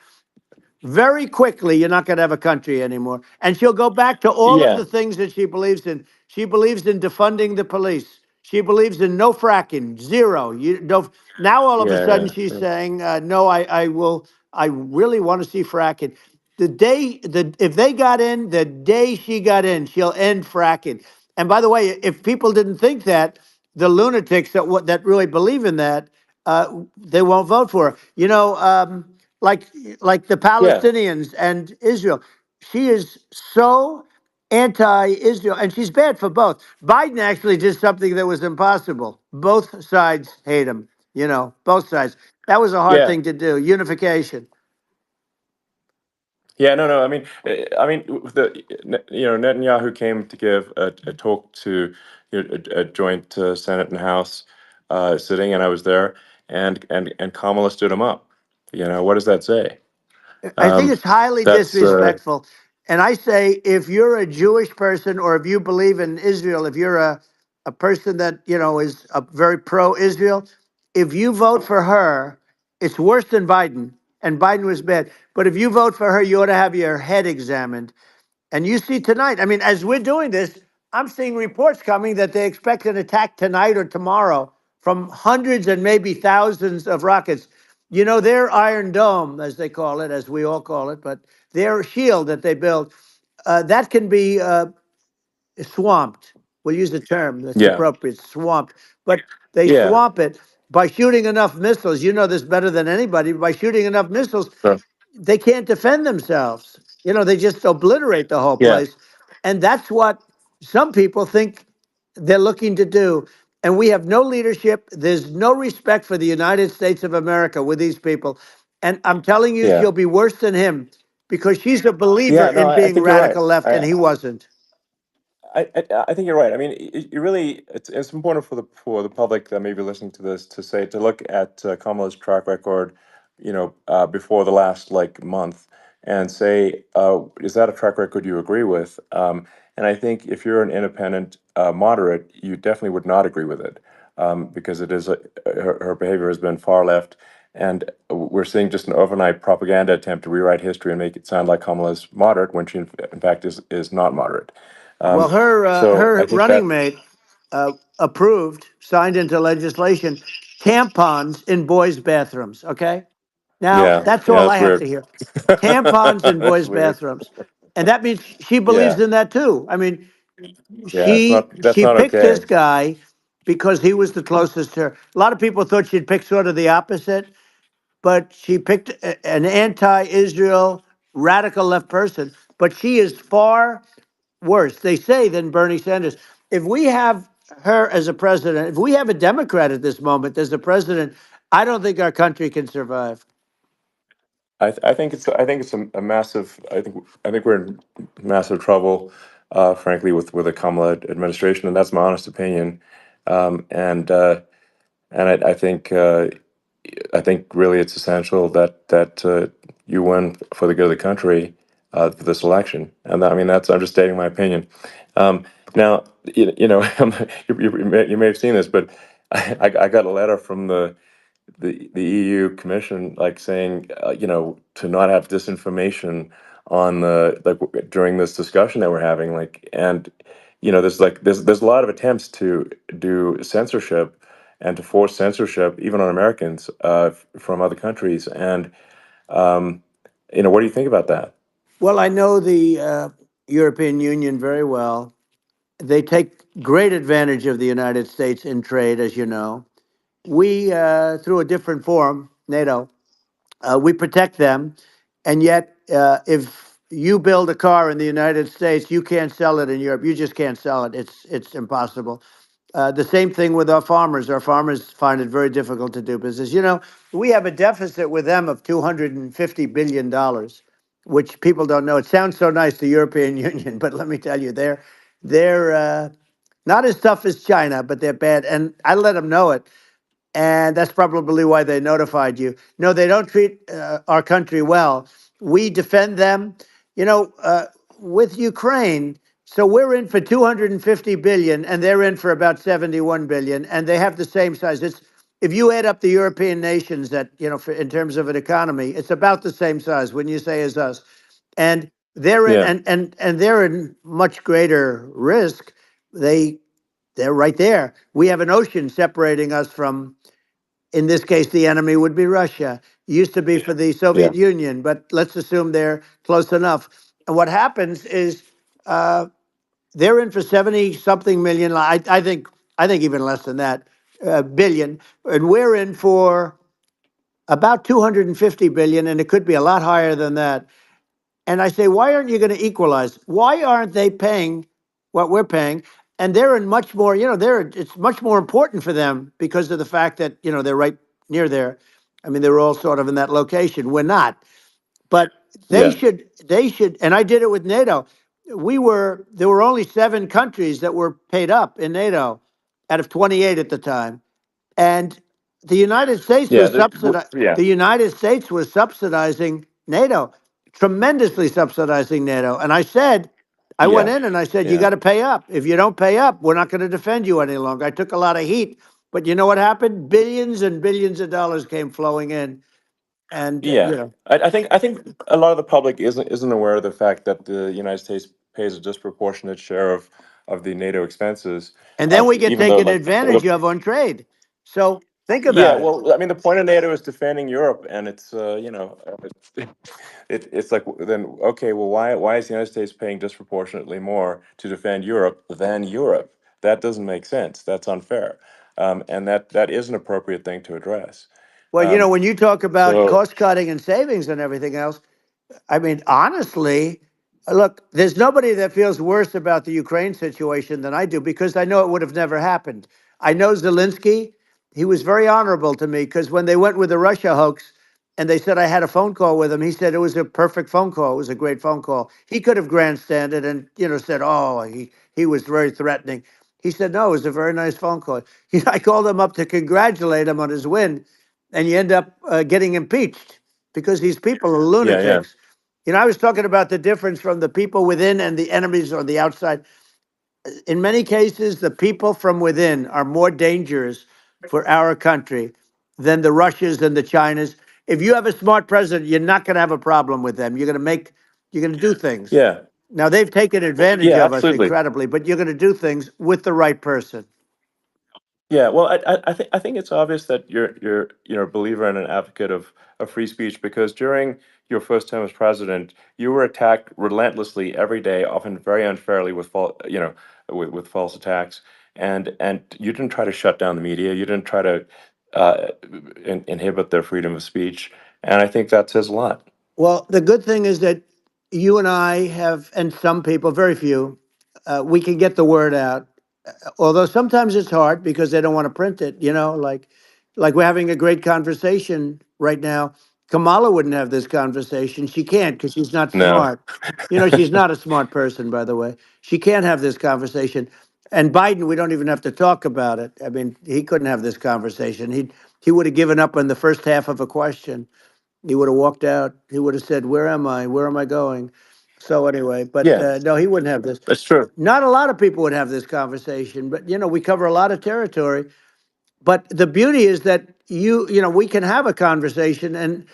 very quickly, you're not going to have a country anymore. And she'll go back to all of yeah, the things that she believes in. She believes in defunding the police. She believes in no fracking, zero. You don't. Now all of a sudden yeah, she's yeah, saying, no, I will. I really want to see fracking. If they got in, the day she got in, she'll end fracking. And by the way, if people didn't think that, the lunatics that really believe in that, they won't vote for her. Like like the yeah, Palestinians and Israel. She is so anti-Israel, and she's bad for both. Biden actually did something that was impossible. Both sides hate him. Both sides. That was a hard yeah. thing to do. Unification. Yeah, no. Netanyahu came to give a talk to a joint Senate and House sitting, and I was there, and Kamala stood him up. What does that say? I think it's highly That's disrespectful. And I say, if you're a Jewish person or if you believe in Israel, if you're a person that, is a very pro-Israel, if you vote for her, it's worse than Biden. And Biden was bad. But if you vote for her, you ought to have your head examined. And you see tonight, I mean, as we're doing this, I'm seeing reports coming that they expect an attack tonight or tomorrow from hundreds and maybe thousands of rockets. Their Iron Dome, as they call it, as we all call it, but their shield that they build, that can be swamped. We'll use the term that's yeah, appropriate, swamped. But they yeah. swamp it by shooting enough missiles. You know this better than anybody. By shooting enough missiles, Sure. they can't defend themselves. They just obliterate the whole Yeah, place. And that's what some people think they're looking to do. And we have no leadership. There's no respect for the United States of America with these people. And I'm telling you, yeah, she'll be worse than him because she's a believer yeah. No, in I being think you're right. radical left, and he wasn't. I think you're right. I mean, you really, it's important for the public that may be listening to this to look at Kamala's track record, before the last month, and say, is that a track record you agree with? And I think if you're an independent moderate, you definitely would not agree with it, because it is her behavior has been far left, and we're seeing just an overnight propaganda attempt to rewrite history and make it sound like Kamala's moderate when she in fact is not moderate. Well, her So I her think running that, mate approved, signed into legislation, tampons in boys' bathrooms. Okay, now that's yeah, all I that's have to weird. hear. Tampons in That's boys' weird. bathrooms, and that means she believes Yeah, in that too. I mean, yeah, that's she not picked this okay. guy because he was the closest to her. A lot of people thought she'd pick sort of the opposite, but she picked an anti-Israel radical left person. But she is far worse, they say, than Bernie Sanders. If we have her as a president, if we have a Democrat at this moment as the president, I don't think our country can survive. I think it's a massive. I think we're in massive trouble, frankly, with the Kamala administration, and that's my honest opinion. Um, and uh, and I think really it's essential that you win for the good of the country for this election. And I mean I'm just stating my opinion. Now you may have seen this, but I got a letter from the EU Commission, saying, to not have disinformation on during this discussion that we're having, and there's a lot of attempts to do censorship and to force censorship even on Americans from other countries, and what do you think about that? Well, I know the European Union very well. They take great advantage of the United States in trade, as you know. We, through a different forum, NATO, we protect them. And yet, if you build a car in the United States, you can't sell it in Europe. You just can't sell it. It's impossible. The same thing with our farmers. Our farmers find it very difficult to do business. We have a deficit with them of $250 billion, which people don't know. It sounds so nice, the European Union, but let me tell you, they're not as tough as China, but they're bad. And I let them know it. And that's probably why they notified you. No, they don't treat our country well. We defend them, with Ukraine. So we're in for 250 billion, and they're in for about 71 billion, and they have the same size. It's if you add up the European nations that in terms of an economy, it's about the same size. When you say as us, and they're in, Yeah, and they're in much greater risk. They're right there. We have an ocean separating us from, in this case, the enemy would be Russia. It used to be for the yeah, Soviet Union, but let's assume they're close enough. And what happens is uh, they're in for 70 something million. I think even less than that, billion, and we're in for about 250 billion, and it could be a lot higher than that. And I say, why aren't you going to equalize? Why aren't they paying what we're paying? And they're in much more, it's much more important for them because of the fact that, they're right near there. I mean, they're all sort of in that location. We're not. But Yeah. they should, and I did it with NATO. There were only 7 countries that were paid up in NATO out of 28 at the time. And the United States Yeah. was Yeah. the United States was subsidizing NATO, tremendously subsidizing NATO. And I said, I went Yeah. in and I said, you Yeah. got to pay up. If you don't pay up, we're not going to defend you any longer. I took a lot of heat, but you know what happened? Billions and billions of dollars came flowing in, and Yeah. I think a lot of the public isn't aware of the fact that the United States pays a disproportionate share of the NATO expenses, and then we get even though taken like advantage of on trade. So think yeah, about it. well, I mean, the point of NATO is defending Europe, and it's it's like then okay, well, why is the United States paying disproportionately more to defend Europe than Europe? That doesn't make sense. That's unfair, and that is an appropriate thing to address. Well, Um, when you talk about so cost cutting and savings and everything else, I mean, honestly, look, there's nobody that feels worse about the Ukraine situation than I do because I know it would have never happened. I know Zelensky. He was very honorable to me because when they went with the Russia hoax and they said I had a phone call with him, he said it was a perfect phone call. It was a great phone call. He could have grandstanded and, said, oh, he was very threatening. He said, no, it was a very nice phone call. I called him up to congratulate him on his win, and you end up getting impeached because these people are yeah, yeah, lunatics. I was talking about the difference from the people within and the enemies on the outside. In many cases, the people from within are more dangerous for our country than the Russias and the Chinas. If you have a smart president, you're not going to have a problem with them. You're going to do things. yeah, Now, they've taken advantage yeah, of us absolutely. incredibly, but you're going to do things with the right person. Yeah, well, I think it's obvious that you're a believer and an advocate of free speech because during your first term as president, you were attacked relentlessly every day, often very unfairly with with false attacks, and you didn't try to shut down the media, you didn't try to inhibit their freedom of speech, and I think that says a lot. Well, the good thing is that you and I have, and some people, very few, we can get the word out. Although sometimes it's hard because they don't want to print it, like we're having a great conversation right now. Kamala wouldn't have this conversation. She can't because she's not No. smart. She's not a smart person, by the way. She can't have this conversation. And Biden, we don't even have to talk about it. I mean, he couldn't have this conversation. He would have given up on the first half of a question. He would have walked out. He would have said, "Where am I? Where am I going?" So anyway, but Yeah, no, he wouldn't have this. that's true. Not a lot of people would have this conversation, but we cover a lot of territory. But the beauty is that we can have a conversation, and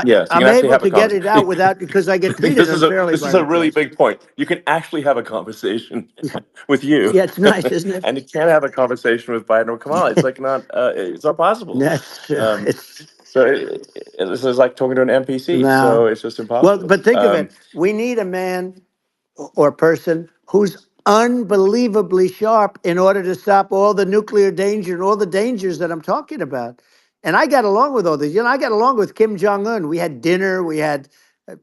Yes, you I'm can actually able have a to get it out conversation. without because I get treated unfairly This by is the a really press. big point. You can actually have a conversation with you, Yeah, it's nice, isn't it? and you can't have a conversation with Biden or Kamala. It's like it's not possible. That's Um, it's so this is like talking to an NPC. So no. it's just Well, impossible. but think of it. We need a man or person who's unbelievably sharp in order to stop all the nuclear danger and all the dangers that I'm talking about. And I got along with all these. I got along with Kim Jong-un. We had dinner, we had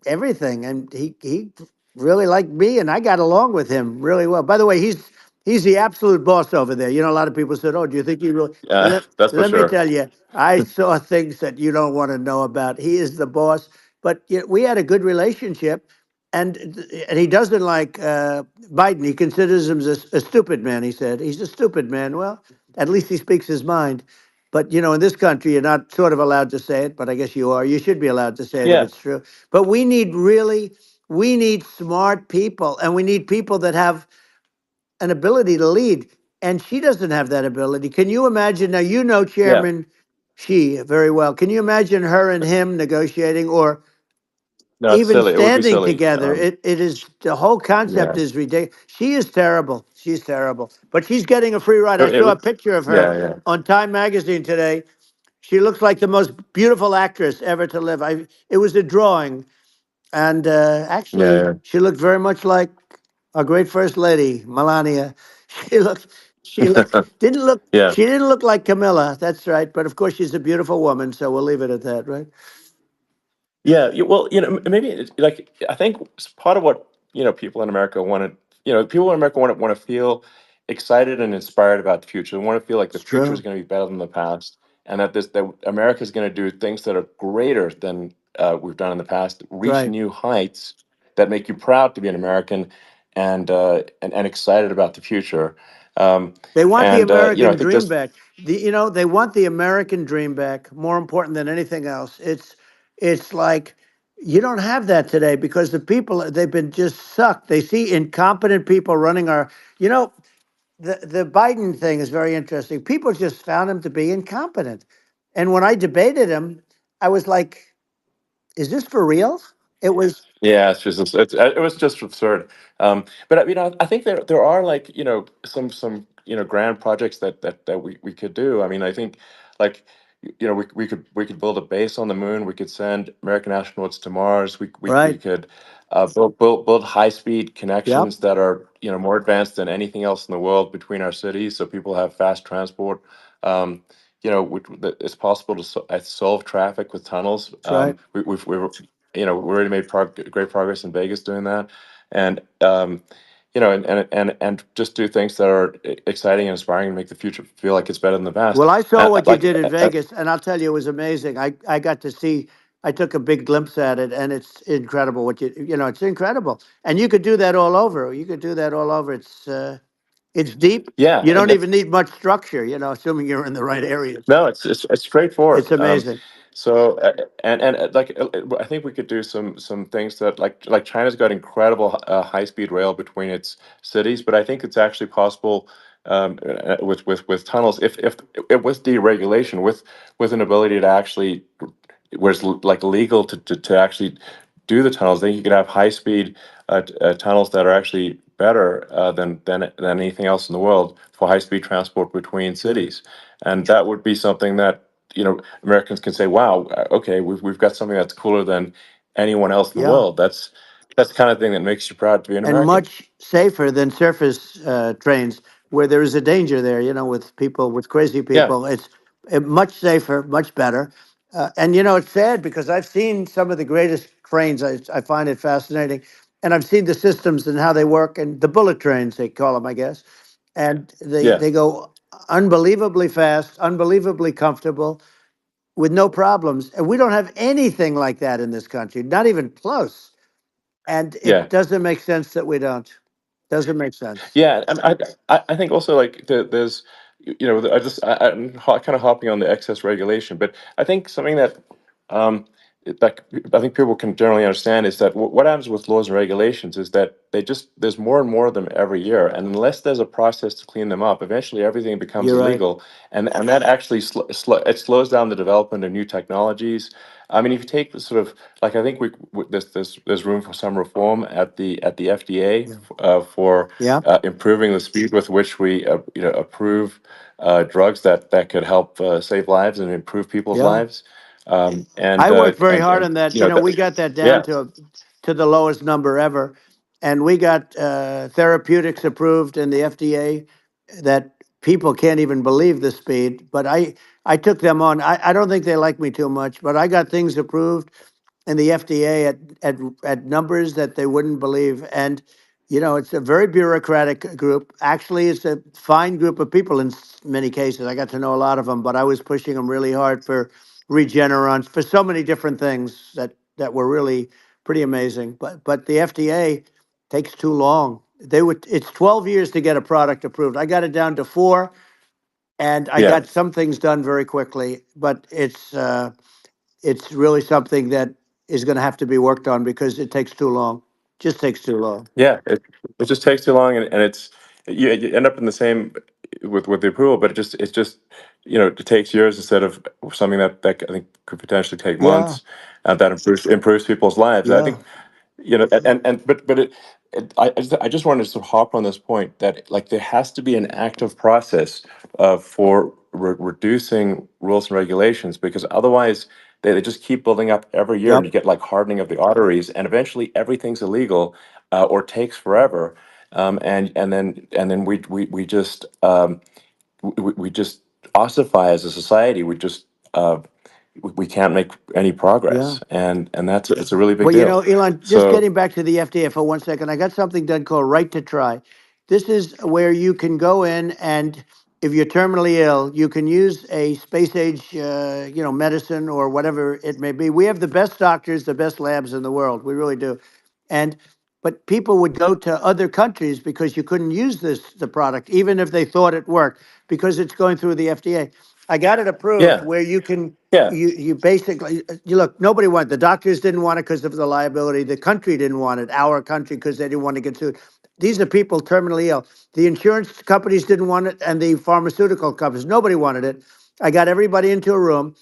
everything, and he really liked me, and I got along with him really well. By the way, he's the absolute boss over there. A lot of people said, "Oh, do you think he really?" That's for Let me sure. tell you, I saw things that you don't want to know about. He is the boss. But we had a good relationship, and he doesn't like Biden. He considers him a stupid man. He said he's a stupid man. Well, at least he speaks his mind. But in this country, you're not sort of allowed to say it. But I guess you are. You should be allowed to say it if Yeah, it's true. But we need smart people, and we need people that have an ability to lead. And she doesn't have that ability. Can you imagine? Now, yeah. Chairman Xi very well. Can you imagine her and him negotiating or No, it's even silly. It would be standing silly. together? It is the whole concept Yeah. is ridiculous. She is terrible. She's terrible. But she's getting a free ride. I It saw a would. picture of her Yeah, yeah, on Time Magazine today. She looks like the most beautiful actress ever to live. It was a drawing, and yeah, actually, yeah. she looked very much like our great first lady, Melania. She looked, didn't look, Yeah. she didn't look like Camilla. That's right. But of course, she's a beautiful woman, so we'll leave it at that, right? Yeah, well, maybe like I think part of what people in America want to, people in America want to feel excited and inspired about the future. They want to feel like the It's future is true. going to be better than the past, and that America is going to do things that are greater than we've done in the past, reach Right. new heights that make you proud to be an American and excited about the future. They want the I American think dream this, back. They want the American dream back, more important than anything else. It's like you don't have that today because the people, they've been just sucked. They see incompetent people running our, you know, the Biden thing is very interesting. People just found him to be incompetent. And when I debated him, I was like, is this for real? It was yeah, it was just absurd. But I think there are like some grand projects that we could do. I mean, I think like we could build a base on the moon. We could send American astronauts to Mars. We right. could build high speed Yep. connections that are more advanced than anything else in the world between our cities, so people have fast transport. Um, it's possible to solve traffic with tunnels. That's right. We already made great progress in Vegas doing that, and and just do things that are exciting and inspiring and make the future feel like it's better than the past. Well, I saw what you Like, did in Vegas, and I'll tell you, it was amazing. I got to see. I took a big glimpse at it, and it's incredible. It's incredible, and you could do that all over. You could do that all over. It's deep. yeah, You and don't that's even need much structure. Assuming you're in the right areas. no, it's straightforward. It's amazing. So like I think we could do some things that like China's got incredible high speed rail between its cities, but I think it's actually possible with tunnels if it with deregulation with an ability to actually where it's like legal to actually do the tunnels. Then you could have high speed tunnels that are actually better than anything else in the world for high speed transport between Right. cities, and that would be something that Americans can say, "Wow, okay, we've got something that's cooler than anyone else in the Yeah. world." That's the kind of thing that makes you proud to be an And American. much safer than surface trains where there is a danger there, with people, with crazy Yeah, people. It's much safer, much better. And, it's sad because I've seen some of the greatest trains. I find it fascinating. And I've seen the systems and how they work, and the bullet trains, they call them, I guess. And yeah, they go unbelievably fast, unbelievably comfortable, with no problems. And we don't have anything like that in this country, not even close. And yeah. it doesn't make sense that we don't. Doesn't make sense. Yeah, and I think also like there's I'm kind of hopping on the excess regulation, but I think something that like I think people can generally understand is that what happens with laws and regulations is that there's more and more of them every year, and unless there's a process to clean them up, eventually everything becomes You're right. illegal, and that actually it slows down the development of new technologies. I mean, if you take the sort of like I think there's room for some reform at the FDA Yeah. for Yeah. improving the speed with which we approve drugs that could help save lives and improve people's Yeah. lives. I worked very hard on that. We That, got that down yeah, to the lowest number ever, and we got therapeutics approved in the FDA that people can't even believe the speed. But I took them on. I don't think they like me too much, but I got things approved in the FDA at numbers that they wouldn't believe. And it's a very bureaucratic group. Actually, it's a fine group of people in many cases. I got to know a lot of them, but I was pushing them really hard for Regeneron, for so many different things that were really pretty amazing. But the FDA takes too long. It's 12 years to get a product approved. I got it down to 4, and I yeah, got some things done very quickly. But it's really something that is going to have to be worked on because it takes too long. Just takes too long. yeah. It just takes too long, and you end up in the same with the approval, but it's just it takes years instead of something that I think could potentially take Yeah, months, and that improves people's lives. I yeah, think and but I just wanted to sort of hop on this point that like there has to be an active process for reducing rules and regulations, because otherwise they just keep building up every year, and yep, you get like hardening of the arteries, and eventually everything's illegal or takes forever, and then we just we just ossify as a society. We can't make any yeah. progress, and it's a really big Well, deal. Elon, just So getting back to the FDA for 1 second, I got something done called Right to Try. This is where you can go in and if you're terminally ill, you can use a space age, medicine or whatever it may be. We have the best doctors, the best labs in the world. We really do. And but people would go to other countries because you couldn't use the product, even if they thought it worked, because it's going through the FDA. I got it approved Yeah, where you can, yeah, you basically, you look, nobody wanted, the doctors didn't want it because of the liability. The country didn't want it, our country, because they didn't want to get sued. These are people terminally ill. The insurance companies didn't want it, and the pharmaceutical companies, nobody wanted it. I got everybody into a room,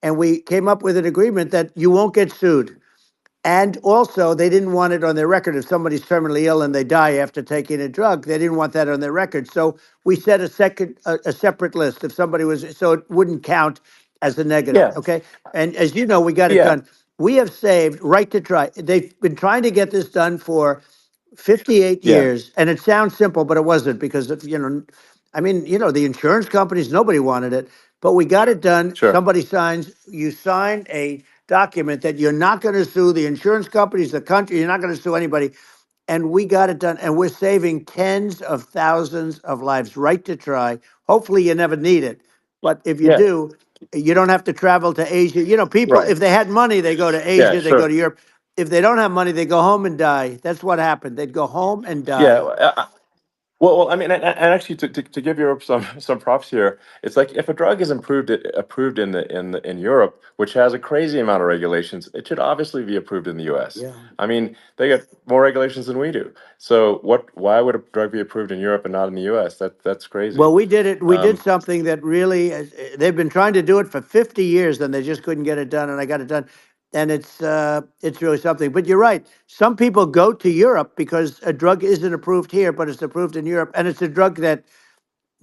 and we came up with an agreement that you won't get sued. And also, they didn't want it on their record. If somebody's terminally ill and they die after taking a drug, they didn't want that on their record. So we set a separate list. If somebody was, so it wouldn't count as a negative. yeah, Okay. And as you know, we got it yeah, done. We have saved right to try. They've been trying to get this done for 58 yeah. years. And it sounds simple, but it wasn't because of, the insurance companies, nobody wanted it, but we got it done. Sure. Somebody signs, you sign a document that you're not going to sue the insurance companies, the country, you're not going to sue anybody. And we got it done. And we're saving tens of thousands of lives, right to try. Hopefully you never need it. But if you Yeah. do, you don't have to travel to Asia. People, Right. if they had money, they go to Yeah. Asia, they go Sure. to Europe. If they don't have money, they go home and die. That's what happened. They'd go home and Yeah. die. Well, I mean, and actually, to give Europe some props here, it's like if a drug is approved in Europe, which has a crazy amount of regulations, it should obviously be approved in the U.S. Yeah. I mean, they got more regulations than we do. So why would a drug be approved in Europe and not in the U.S.? That's crazy. Well, we did it. We did Um, something that really, they've been trying to do it for 50 years and they just couldn't get it done. And I got it done. And it's really something. But you're right. Some people go to Europe because a drug isn't approved here, but it's approved in Europe. And it's a drug that,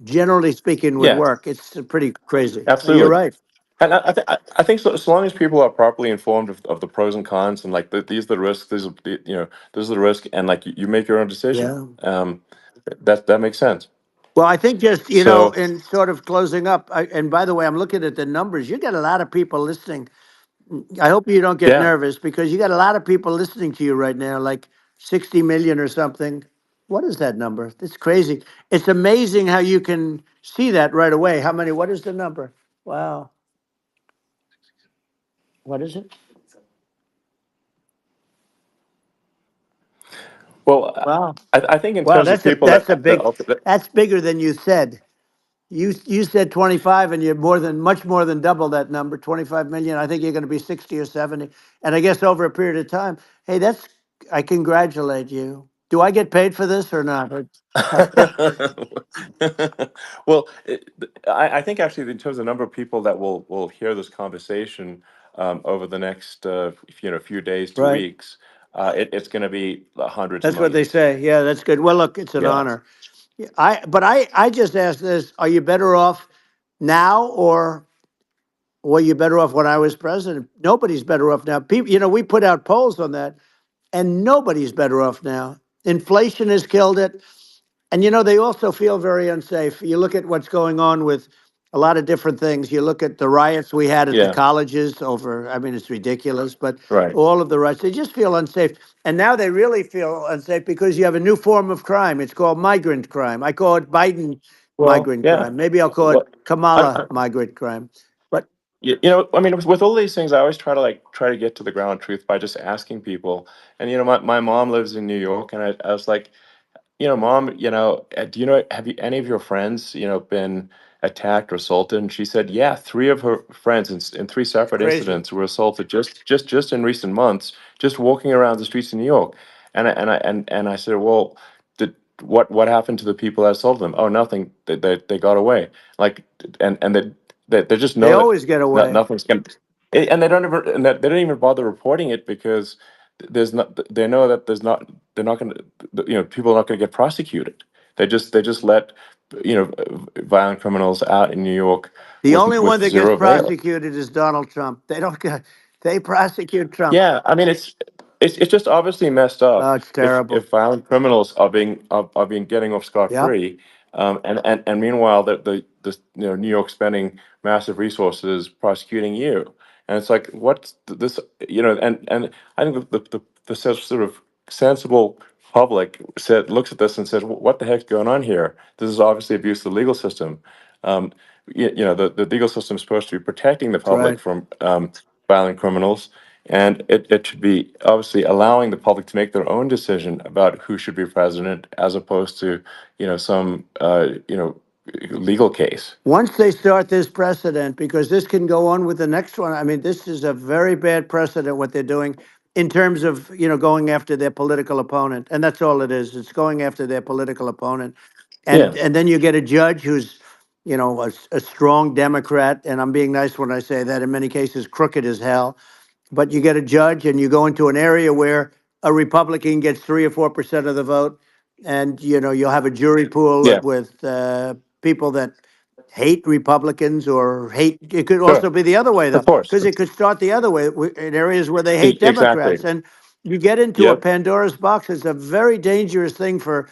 generally speaking, would yeah, work. It's pretty crazy. You're absolutely. right. And I think so long as people are properly informed of the pros and cons and like these are the risks, this is the risk, and like you make your own decision. Yeah. That makes sense. Well, I think just, So in sort of closing up, and by the way, I'm looking at the numbers. You got a lot of people listening. I hope you don't get yeah, nervous because you got a lot of people listening to you right now, like 60 million or something. What is that number? It's crazy. It's amazing how you can see that right away. How many? What is the number? Wow. What is it? well, Wow. I think in Wow, terms of people that's a big, that that's bigger than you said. You said 25 and you're much more than double that number, 25 million. I think you're going to be 60 or 70. And I guess over a period of time, hey, I congratulate you. Do I get paid for this or not? well, I think actually in terms of the number of people that will hear this conversation over the next few days to Right. weeks, it's going to be hundreds of That's what they millions. say. Yeah, that's good. Well, look, it's an Yeah. honor. Yeah, I just asked this, are you better off now or were you better off when I was president? Nobody's better off now. People, we put out polls on that and nobody's better off now. Inflation has killed it. And they also feel very unsafe. You look at what's going on with a lot of different things. You look at the riots we had at the Yeah. colleges over, I mean, it's ridiculous, but Right. all of the riots, they just feel unsafe. And now they really feel unsafe because you have a new form of crime. It's called migrant crime. I call it Biden Well, migrant yeah. crime. Maybe I'll call it Well, Kamala migrant crime. But I mean, with all these things, I always try to get to the ground truth by just asking people. And my mom lives in New York, and I was like, Mom, do have any of your friends, been attacked or assaulted? And she said, yeah, three of her friends in three it's separate crazy. incidents were assaulted just in recent months, just walking around the streets of New York. And I said, well, what happened to the people that assaulted them? Oh, nothing. They got away. Like, and they just They know that always get away. nothing's going. And they don't even bother reporting it because there's not they know that they're not going to people are not going to get prosecuted. They just let violent criminals out in New York The only one with that gets zero bail. prosecuted is Donald Trump. They don't get, they prosecute Trump. Yeah, I mean it's just obviously messed Oh, up it's terrible. if violent criminals are being getting off scot Yep. free, and meanwhile the New York spending massive resources prosecuting you, and it's like what's this and I think the sort of sensible public looks at this and says, what the heck's going on here? This is obviously abuse of the legal system. The legal system is supposed to be protecting the That's right. public from violent criminals, and it should be obviously allowing the public to make their own decision about who should be president, as opposed to some legal case. Once they start this precedent, because this can go on with the next one. I mean, this is a very bad precedent, what they're doing in terms of, going after their political opponent. And that's all it is. It's going after their political opponent. And Yeah. and then you get a judge who's, a strong Democrat. And I'm being nice when I say that, in many cases, crooked as hell. But you get a judge and you go into an area where a Republican gets 3 or 4% of the vote. And, you'll have a jury pool Yeah. with people that hate Republicans or hate. It could Sure. also be the other way, though, Of course. because it could start the other way in areas where they hate Exactly. Democrats. And you get into a Yep. Pandora's box. It's a very dangerous thing for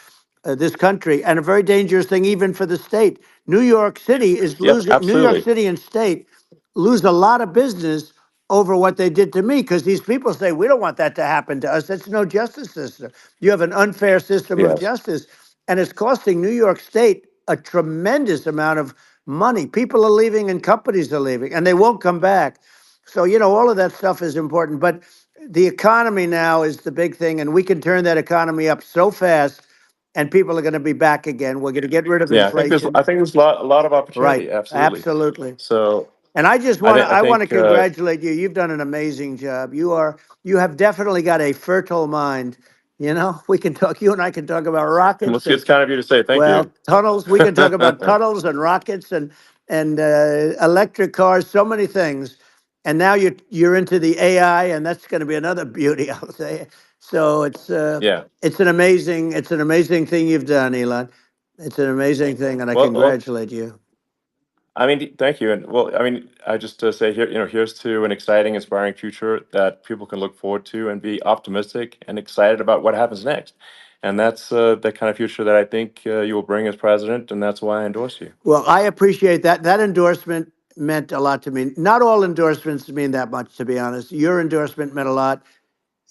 this country, and a very dangerous thing even for the state. New York City is Yep. losing. New York Absolutely. City and state lose a lot of business over what they did to me, because these people say, we don't want that to happen to us. That's no justice system. You have an unfair system of Yes. justice, and it's costing New York State a tremendous amount of money. People are leaving and companies are leaving, and they won't come back. So, all of that stuff is important. But the economy now is the big thing, and we can turn that economy up so fast, and people are going to be back again. We're going to get rid of Yeah. I think there's inflation. a lot of opportunity. Right. Absolutely. Absolutely. So And I just I want to think I I want to think congratulate you. You've done an amazing job. You have definitely got a fertile mind. We can talk. You and I can talk about rockets it's and, kind of you to say. Thank well, you. tunnels. We can talk about tunnels and rockets and electric cars. So many things. And now you're into the AI, and that's going to be another beauty, I'll say. So Yeah. it's an amazing thing you've done, Elon. It's an amazing thing, and I Well, congratulate you. I mean, thank you. And well, I mean, I just to say here, here's to an exciting, inspiring future that people can look forward to and be optimistic and excited about what happens next. And that's the kind of future that I think you will bring as president, and that's why I endorse you. Well, I appreciate that. That endorsement meant a lot to me. Not all endorsements mean that much, to be honest. Your endorsement meant a lot.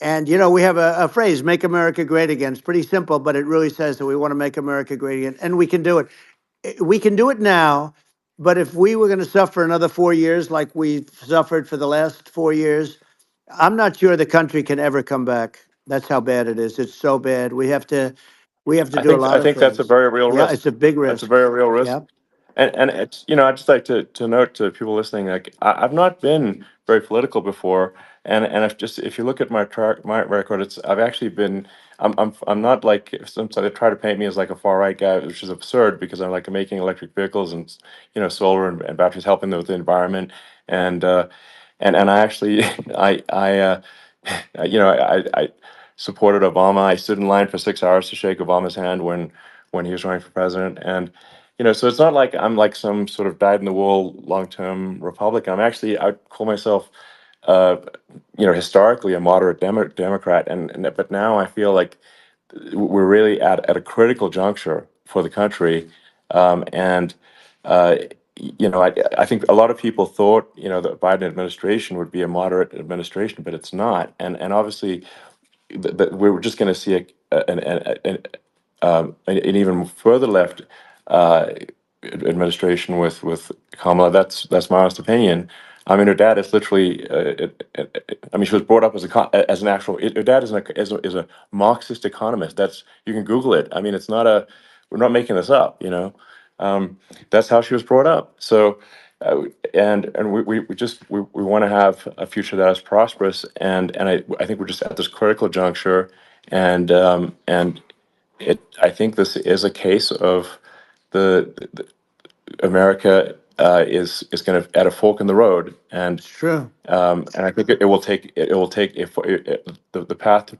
And, we have a phrase, make America great again. It's pretty simple, but it really says that we want to make America great again. And we can do it. We can do it now. But if we were going to suffer another 4 years like we've suffered for the last 4 years, I'm not sure the country can ever come back. That's how bad it is. It's so bad. We have to do a lot I of think that's a things. very real Yeah, risk. it's a big That's a risk. very real risk. Yeah. And it's I'd just like to note to people listening, like I've not been very political before, and if you look at my record, I've actually been I'm not like, sometimes they try to paint me as like a far right guy, which is absurd, because I'm like making electric vehicles and solar and batteries, helping with the environment, and and I actually I supported Obama. I stood in line for 6 hours to shake Obama's hand when he was running for president, and so it's not like I'm like some sort of dyed-in-the-wool long-term Republican. I'd call myself, uh, historically a moderate Democrat, and but now I feel like we're really at a critical juncture for the country, and uh, I think a lot of people thought the Biden administration would be a moderate administration, but it's not, and obviously we're just going to see an even further left uh, administration with Kamala. That's my honest opinion. I mean, her dad is literally. I mean, she was brought up as an actual. Her dad is a Marxist economist. You can Google it. I mean, it's not a. We're not making this up. That's how she was brought up. So, and we want to have a future that is prosperous, and I think we're just at this critical juncture, and I think this is a case of the America is kind of at a fork in the road, It's true. and I think it will take if the path to,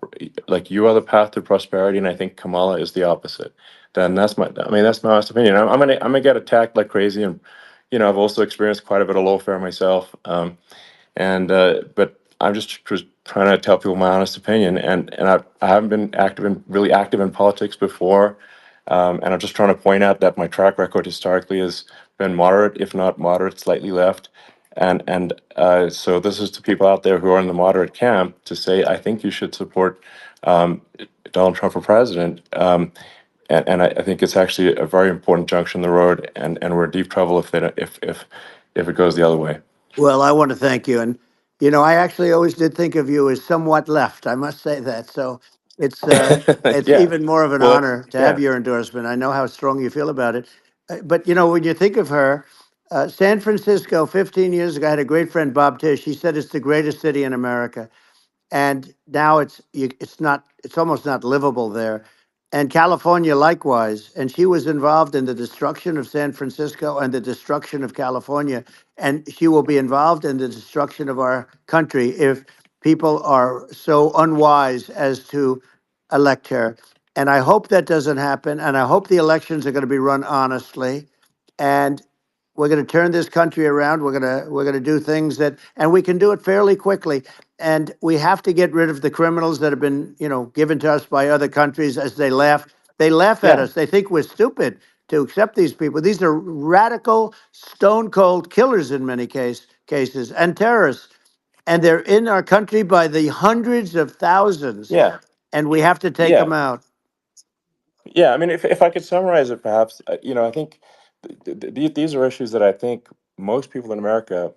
like, you are the path to prosperity, and I think Kamala is the opposite. Then that's my honest opinion. I'm gonna get attacked like crazy, and I've also experienced quite a bit of lawfare myself, and but I'm just trying to tell people my honest opinion, and I haven't been really active in politics before, and I'm just trying to point out that my track record historically has been moderate, if not moderate, slightly left. So this is to people out there who are in the moderate camp, to say I think you should support um, Donald Trump for president. I think it's actually a very important junction in the road, and we're in deep trouble if they don't, if it goes the other way. Well, I want to thank you. And, I actually always did think of you as somewhat left. I must say that. So it's Yeah. even more of an Well, honor to have yeah. your endorsement. I know how strong you feel about it. But, when you think of her, San Francisco 15 years ago, I had a great friend, Bob Tish. He said it's the greatest city in America. And now it's almost not livable there. And California likewise. And she was involved in the destruction of San Francisco and the destruction of California. And she will be involved in the destruction of our country if people are so unwise as to elect her. And I hope that doesn't happen. And I hope the elections are going to be run honestly. And we're going to turn this country around. We're going to do things and we can do it fairly quickly. And we have to get rid of the criminals that have been, given to us by other countries as they laugh. They laugh at Yeah. us. They think we're stupid to accept these people. These are radical, stone cold killers in many cases and terrorists. And they're in our country by the hundreds of thousands. Yeah. And we have to take Yeah. them out. Yeah, I mean, if I could summarize it, perhaps, I think these are issues that I think most people in America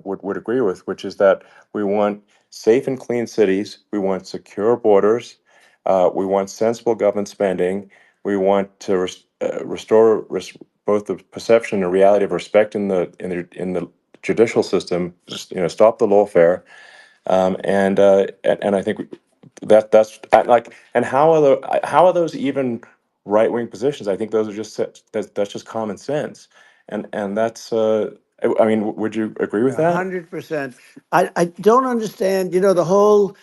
would agree with, which is that we want safe and clean cities, we want secure borders, we want sensible government spending, we want to restore both the perception and reality of respect in the judicial system, just, stop the lawfare, and I think that's like, and how are those even right wing positions? I think those are that's just common sense, and that's I mean, would you agree with that? 100%. I don't understand, the whole,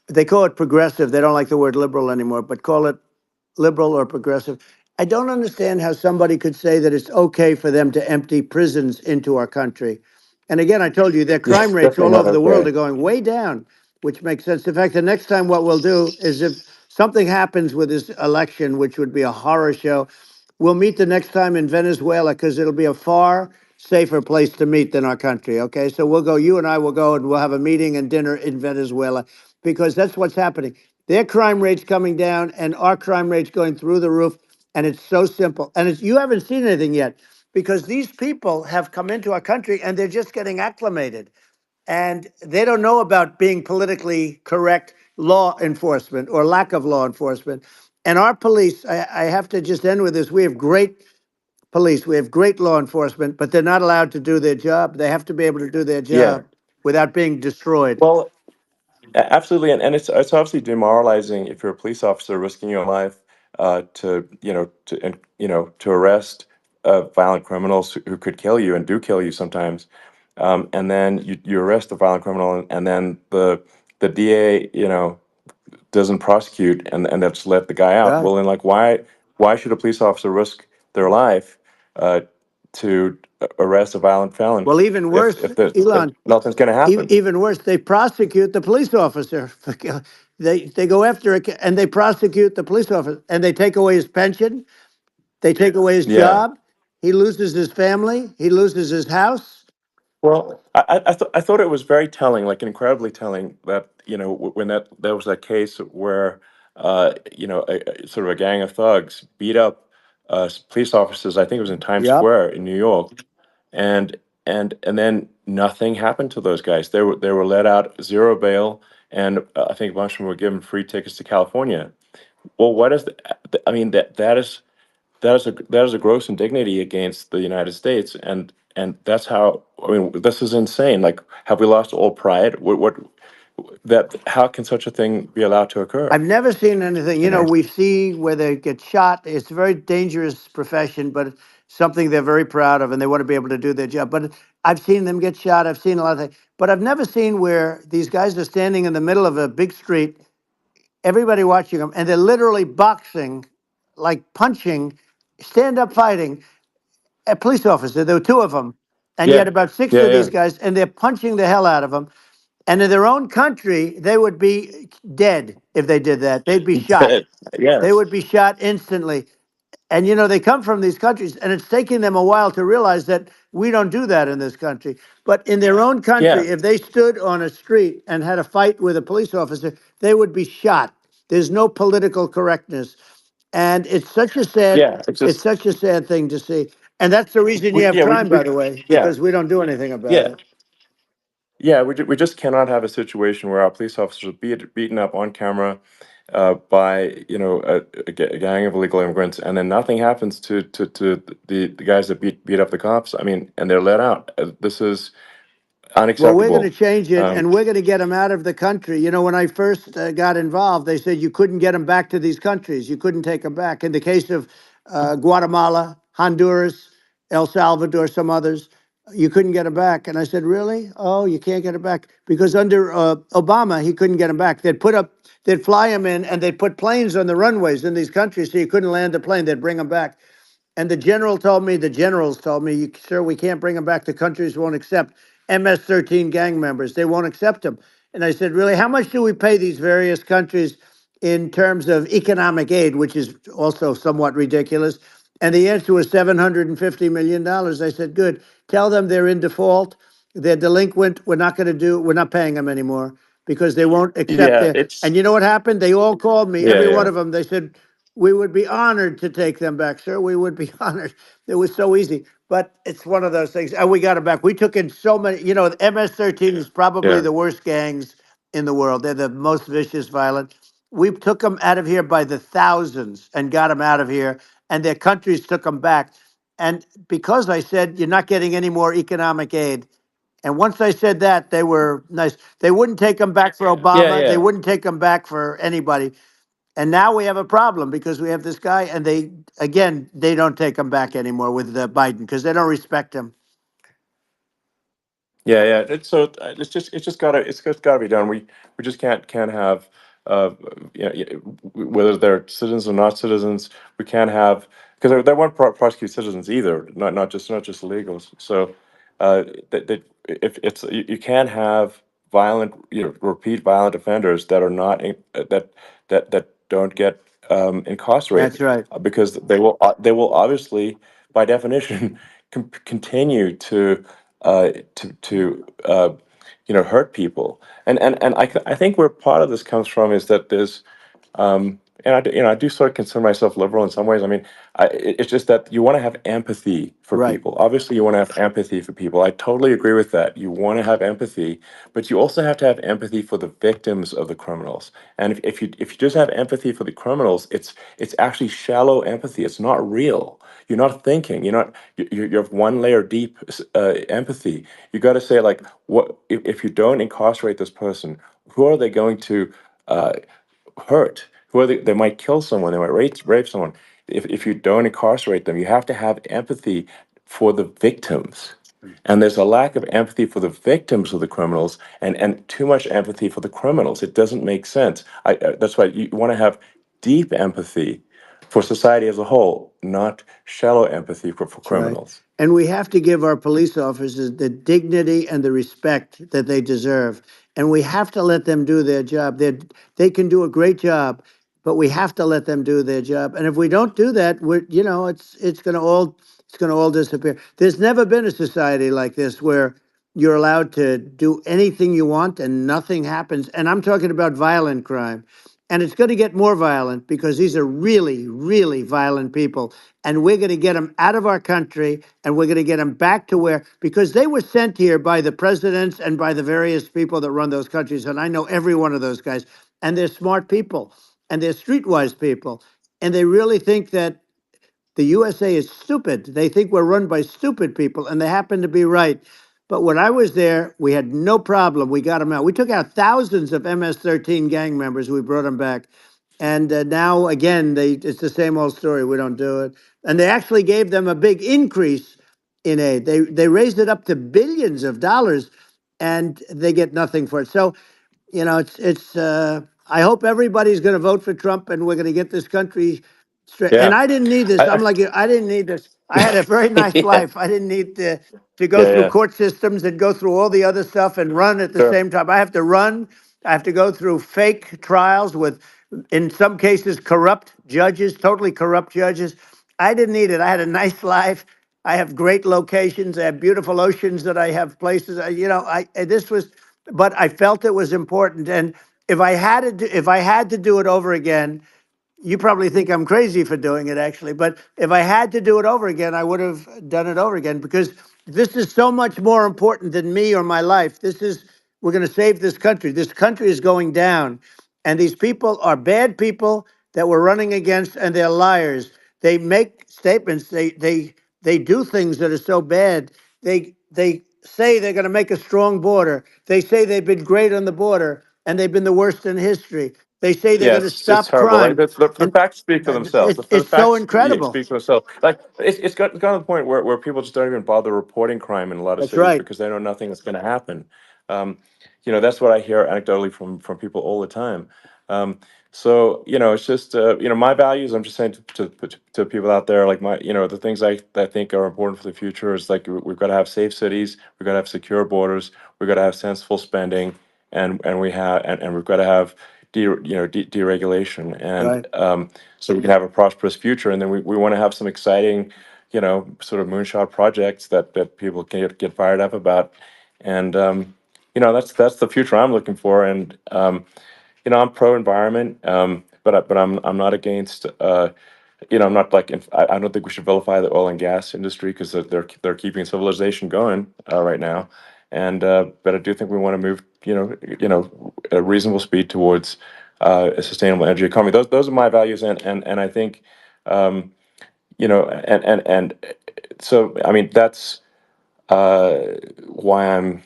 they call it progressive. They don't like the word liberal anymore, but call it liberal or progressive. I don't understand how somebody could say that it's okay for them to empty prisons into our country. And again, I told you their Yeah, crime it's rates definitely all not over the world are okay. going way down, which makes sense. In fact, the next time what we'll do is if something happens with this election, which would be a horror show, we'll meet the next time in Venezuela because it'll be a far safer place to meet than our country. Okay. So we'll go, you and I will go and we'll have a meeting and dinner in Venezuela because that's what's happening. Their crime rate's coming down and our crime rate's going through the roof. And it's so simple. And you haven't seen anything yet because these people have come into our country and they're just getting acclimated and they don't know about being politically correct law enforcement or lack of law enforcement. And our police, I have to just end with this. We have great police. We have great law enforcement, but they're not allowed to do their job. They have to be able to do their Yeah. job without being destroyed. Well, absolutely, and it's obviously demoralizing if you're a police officer risking your life to arrest violent criminals who could kill you and do kill you sometimes, and then you arrest the violent criminal, and then the DA doesn't prosecute, and they just let the guy out. Yeah. Well, then, like, why should a police officer risk their life to arrest a violent felon Well, even if worse, if Elon, nothing's going to happen? even worse, they prosecute the police officer. They go after it and they prosecute the police officer and they take away his pension. They take away his Yeah. job. He loses his family. He loses his house. Well, I thought it was very telling, like incredibly telling, that when there was that case where sort of a gang of thugs beat up police officers. I think it was in Times Yep. Square in New York, and and then nothing happened to those guys. They were let out, zero bail, and I think a bunch of them were given free tickets to California. Well, what is I mean, that is a gross indignity against the United States, and that's how, I mean, this is insane. Like, have we lost all pride? What that how can such a thing be allowed to occur? I've never seen anything. You know? We see where they get shot. It's a very dangerous profession, but it's something they're very proud of and they want to be able to do their job. But I've seen them get shot. I've seen a lot of things. But I've never seen where these guys are standing in the middle of a big street, everybody watching them, and they're literally boxing, like punching, stand up fighting a police officer. There were two of them. And you Yeah, had about six yeah, of yeah. these guys, and they're punching the hell out of them. And in their own country, they would be dead if they did that. They'd be shot. They Yes. would be shot instantly. And they come from these countries, and it's taking them a while to realize that we don't do that in this country. But in their own Yeah. country, if they stood on a street and had a fight with a police officer, they would be shot. There's no political correctness. And it's such a sad, Yeah, it's it's just such a sad thing to see. And that's the reason you have crime, by the way, yeah, because we don't do anything about yeah. it. Yeah, we just cannot have a situation where our police officers are beaten up on camera by a gang of illegal immigrants, and then nothing happens to the guys that beat up the cops. I mean, and they're let out. This is Well, we're going to unacceptable. change it, Um, and we're going to get them out of the country. You know, when I first got involved, they said you couldn't get them back to these countries. You couldn't take them back. In the case of Guatemala, Honduras, El Salvador, some others, you couldn't get them back. And I said, really? Oh, you can't get them back? Because under Obama, he couldn't get them back. They'd fly them in, and they'd put planes on the runways in these countries so you couldn't land a plane. They'd bring them back. And the generals told me, sir, we can't bring them back. The countries won't accept MS-13 gang members. They won't accept them. And I said, really, how much do we pay these various countries in terms of economic aid, which is also somewhat ridiculous? And the answer was $750 million. I said, good. Tell them they're in default. They're delinquent. We're not paying them anymore because they won't accept yeah, it. it's And you know what happened? They all called me, yeah, every one yeah, of them. They said, we would be honored to take them back, sir. We would be honored. It was so easy. But it's one of those things. And we got it back. We took in so many, the MS-13 is probably yeah, the worst gangs in the world. They're the most vicious, violent. We took them out of here by the thousands and got them out of here. And their countries took them back. And because I said, you're not getting any more economic aid. And once I said that, they were nice. They wouldn't take them back for yeah, Obama. They yeah. wouldn't take them back for anybody. And now we have a problem because we have this guy, and they don't take him back anymore with Biden because they don't respect him. Yeah, yeah. It's just gotta be done. We just can't have whether they're citizens or not citizens. We can't have because they won't prosecute citizens either. Not just illegals. So that if it's you can't have violent repeat violent offenders that are not that don't get That's incarcerated right. because they will obviously by definition continue to hurt people. And I think where part of this comes from is that there's and I do sort of consider myself liberal in some ways. I mean, it's just that you want to have empathy for Right. people. Obviously, you want to have empathy for people. I totally agree with that. You want to have empathy, but you also have to have empathy for the victims of the criminals. And if you just have empathy for the criminals, it's actually shallow empathy. It's not real. You're not thinking. You have one layer deep empathy. You got to say like, what if you don't incarcerate this person? Who are they going to hurt? Who are they might kill someone. They might rape someone. If you don't incarcerate them, you have to have empathy for the victims. And there's a lack of empathy for the victims of the criminals, and too much empathy for the criminals. It doesn't make sense. That's why you want to have deep empathy for society as a whole, not shallow empathy for That's right. criminals. And we have to give our police officers the dignity and the respect that they deserve. And we have to let them do their job. They can do a great job, but we have to let them do their job. And if we don't do that, it's going to all disappear. There's never been a society like this where you're allowed to do anything you want and nothing happens. And I'm talking about violent crime. And it's going to get more violent because these are really, really violent people. And we're going to get them out of our country and we're going to get them back to because they were sent here by the presidents and by the various people that run those countries. And I know every one of those guys. And they're smart people and they're streetwise people. And they really think that the USA is stupid. They think we're run by stupid people, and they happen to be right. But when I was there, we had no problem. We got them out. We took out thousands of MS-13 gang members. We brought them back. And now, again, it's the same old story. We don't do it. And they actually gave them a big increase in aid. They raised it up to billions of dollars, and they get nothing for it. So, I hope everybody's going to vote for Trump, and we're going to get this country straight. And Yeah. I didn't need this. I, I'm I like you. I didn't need this. I had a very nice yeah, life. I didn't need to go yeah, through yeah. court systems and go through all the other stuff and run at the Sure. same time. I have to run. I have to go through fake trials with, in some cases, corrupt judges, totally corrupt judges. I didn't need it. I had a nice life. I have great locations. I have beautiful oceans that I have places. This was, but I felt it was important. And if I had to do it over again, you probably think I'm crazy for doing it, actually. But if I had to do it over again, I would have done it over again because this is so much more important than me or my life. We're going to save this country. This country is going down. And these people are bad people that we're running against, and they're liars. They make statements. They do things that are so bad. They say they're going to make a strong border. They say they've been great on the border, and they've been the worst in history. They say they're Yeah, going to it's stop horrible. Like crime, the and facts speak for themselves. The it's so facts incredible. speak for themselves. Like it's gotten to the point where people just don't even bother reporting crime in a lot of That's cities right. because they know nothing is going to happen. Um, that's what I hear anecdotally from people all the time. Um, so it's just my values. I'm just saying to people out there, like the things I think are important for the future is like we've got to have safe cities, we've got to have secure borders, we've got to have sensible spending, and we've got to have deregulation, and Right. so we can have a prosperous future. And then we want to have some exciting, sort of moonshot projects that people can get fired up about. And that's the future I'm looking for. And I'm pro environment, but I'm not against. I'm not like I don't think we should vilify the oil and gas industry because they're keeping civilization going right now, and but I do think we want to move at a reasonable speed towards a sustainable energy economy. Those are my values, and I think and so I mean that's uh, why I'm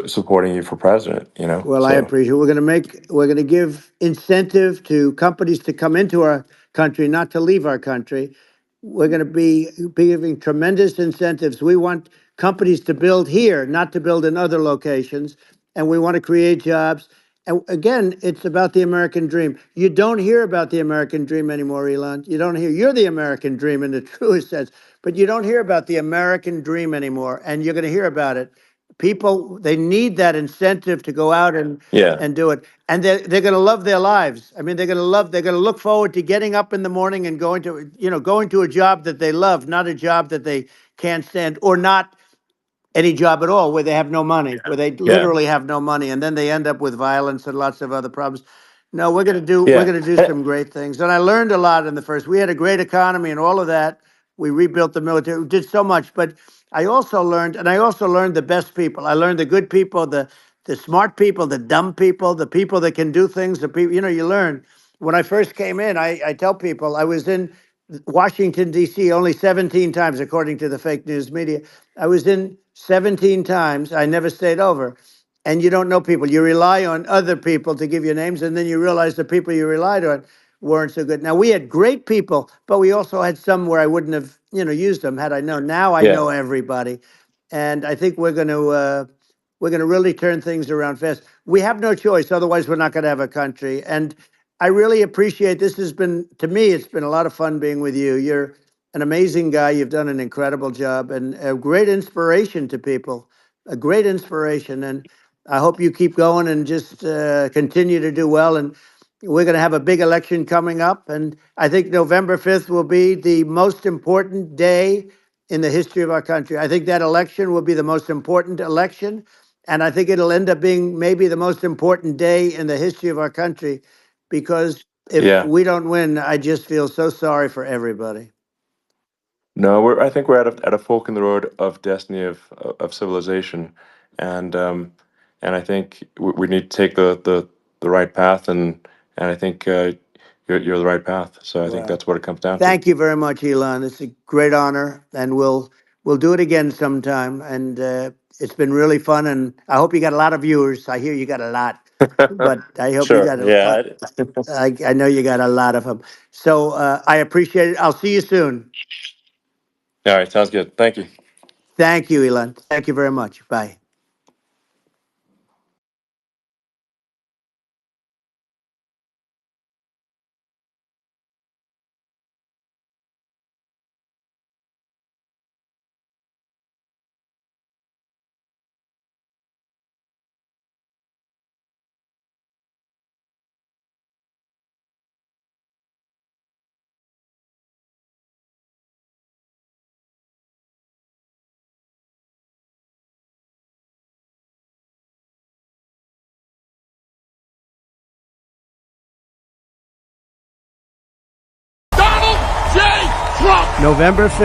supporting you for president. Well, I So appreciate it. We're going to give incentive to companies to come into our country, not to leave our country. We're going to be giving tremendous incentives. We want companies to build here, not to build in other locations. And we want to create jobs. And again, it's about the American dream. You don't hear about the American dream anymore, Elon. You don't hear. You're the American dream in the truest sense, but you don't hear about the American dream anymore. And you're going to hear about it. People, they need that incentive to go out yeah, and do it, and they're going to love their lives. I mean, they're going to look forward to getting up in the morning and going to a job that they love, not a job that they can't stand, or not any job at all where they have no money, where they yeah, literally have no money, and then they end up with violence and lots of other problems. No, we're yeah. going to do some great things, and I learned a lot in the first. We had a great economy and all of that. We rebuilt the military, we did so much, but I also learned, and I also learned the best people. I learned the good people, the smart people, the dumb people, the people that can do things. The people, you learn. When I first came in, I tell people I was in Washington, D.C. only 17 times, according to the fake news media. I was in 17 times. I never stayed over. And you don't know people. You rely on other people to give you names, and then you realize the people you relied on weren't so good. Now, we had great people, but we also had some where I wouldn't have, used them had I known. Now I Yeah. know everybody. And I think we're going to really turn things around fast. We have no choice. Otherwise, we're not going to have a country. And I really appreciate this. Has been, to me, it's been a lot of fun being with you. You're an amazing guy. You've done an incredible job and a great inspiration to people, a great inspiration. And I hope you keep going and just continue to do well. And we're going to have a big election coming up. And I think November 5th will be the most important day in the history of our country. I think that election will be the most important election. And I think it'll end up being maybe the most important day in the history of our country because if Yeah. we don't win, I just feel so sorry for everybody. No, I think we're at a fork in the road of destiny of civilization, and I think we need to take the right path, and I think you're the right path. So I think Well, that's what it comes down to. thank you very much, Elon. It's a great honor, and we'll do it again sometime. And it's been really fun, and I hope you got a lot of viewers. I hear you got a lot, but I hope you Sure. got Yeah. I know you got a lot of them. So I appreciate it. I'll see you soon. All right. Sounds good. Thank you. Thank you, Elon. Thank you very much. Bye. November 5th.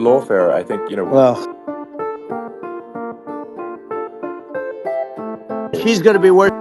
Lawfare, I think, Well, she's going to be worse.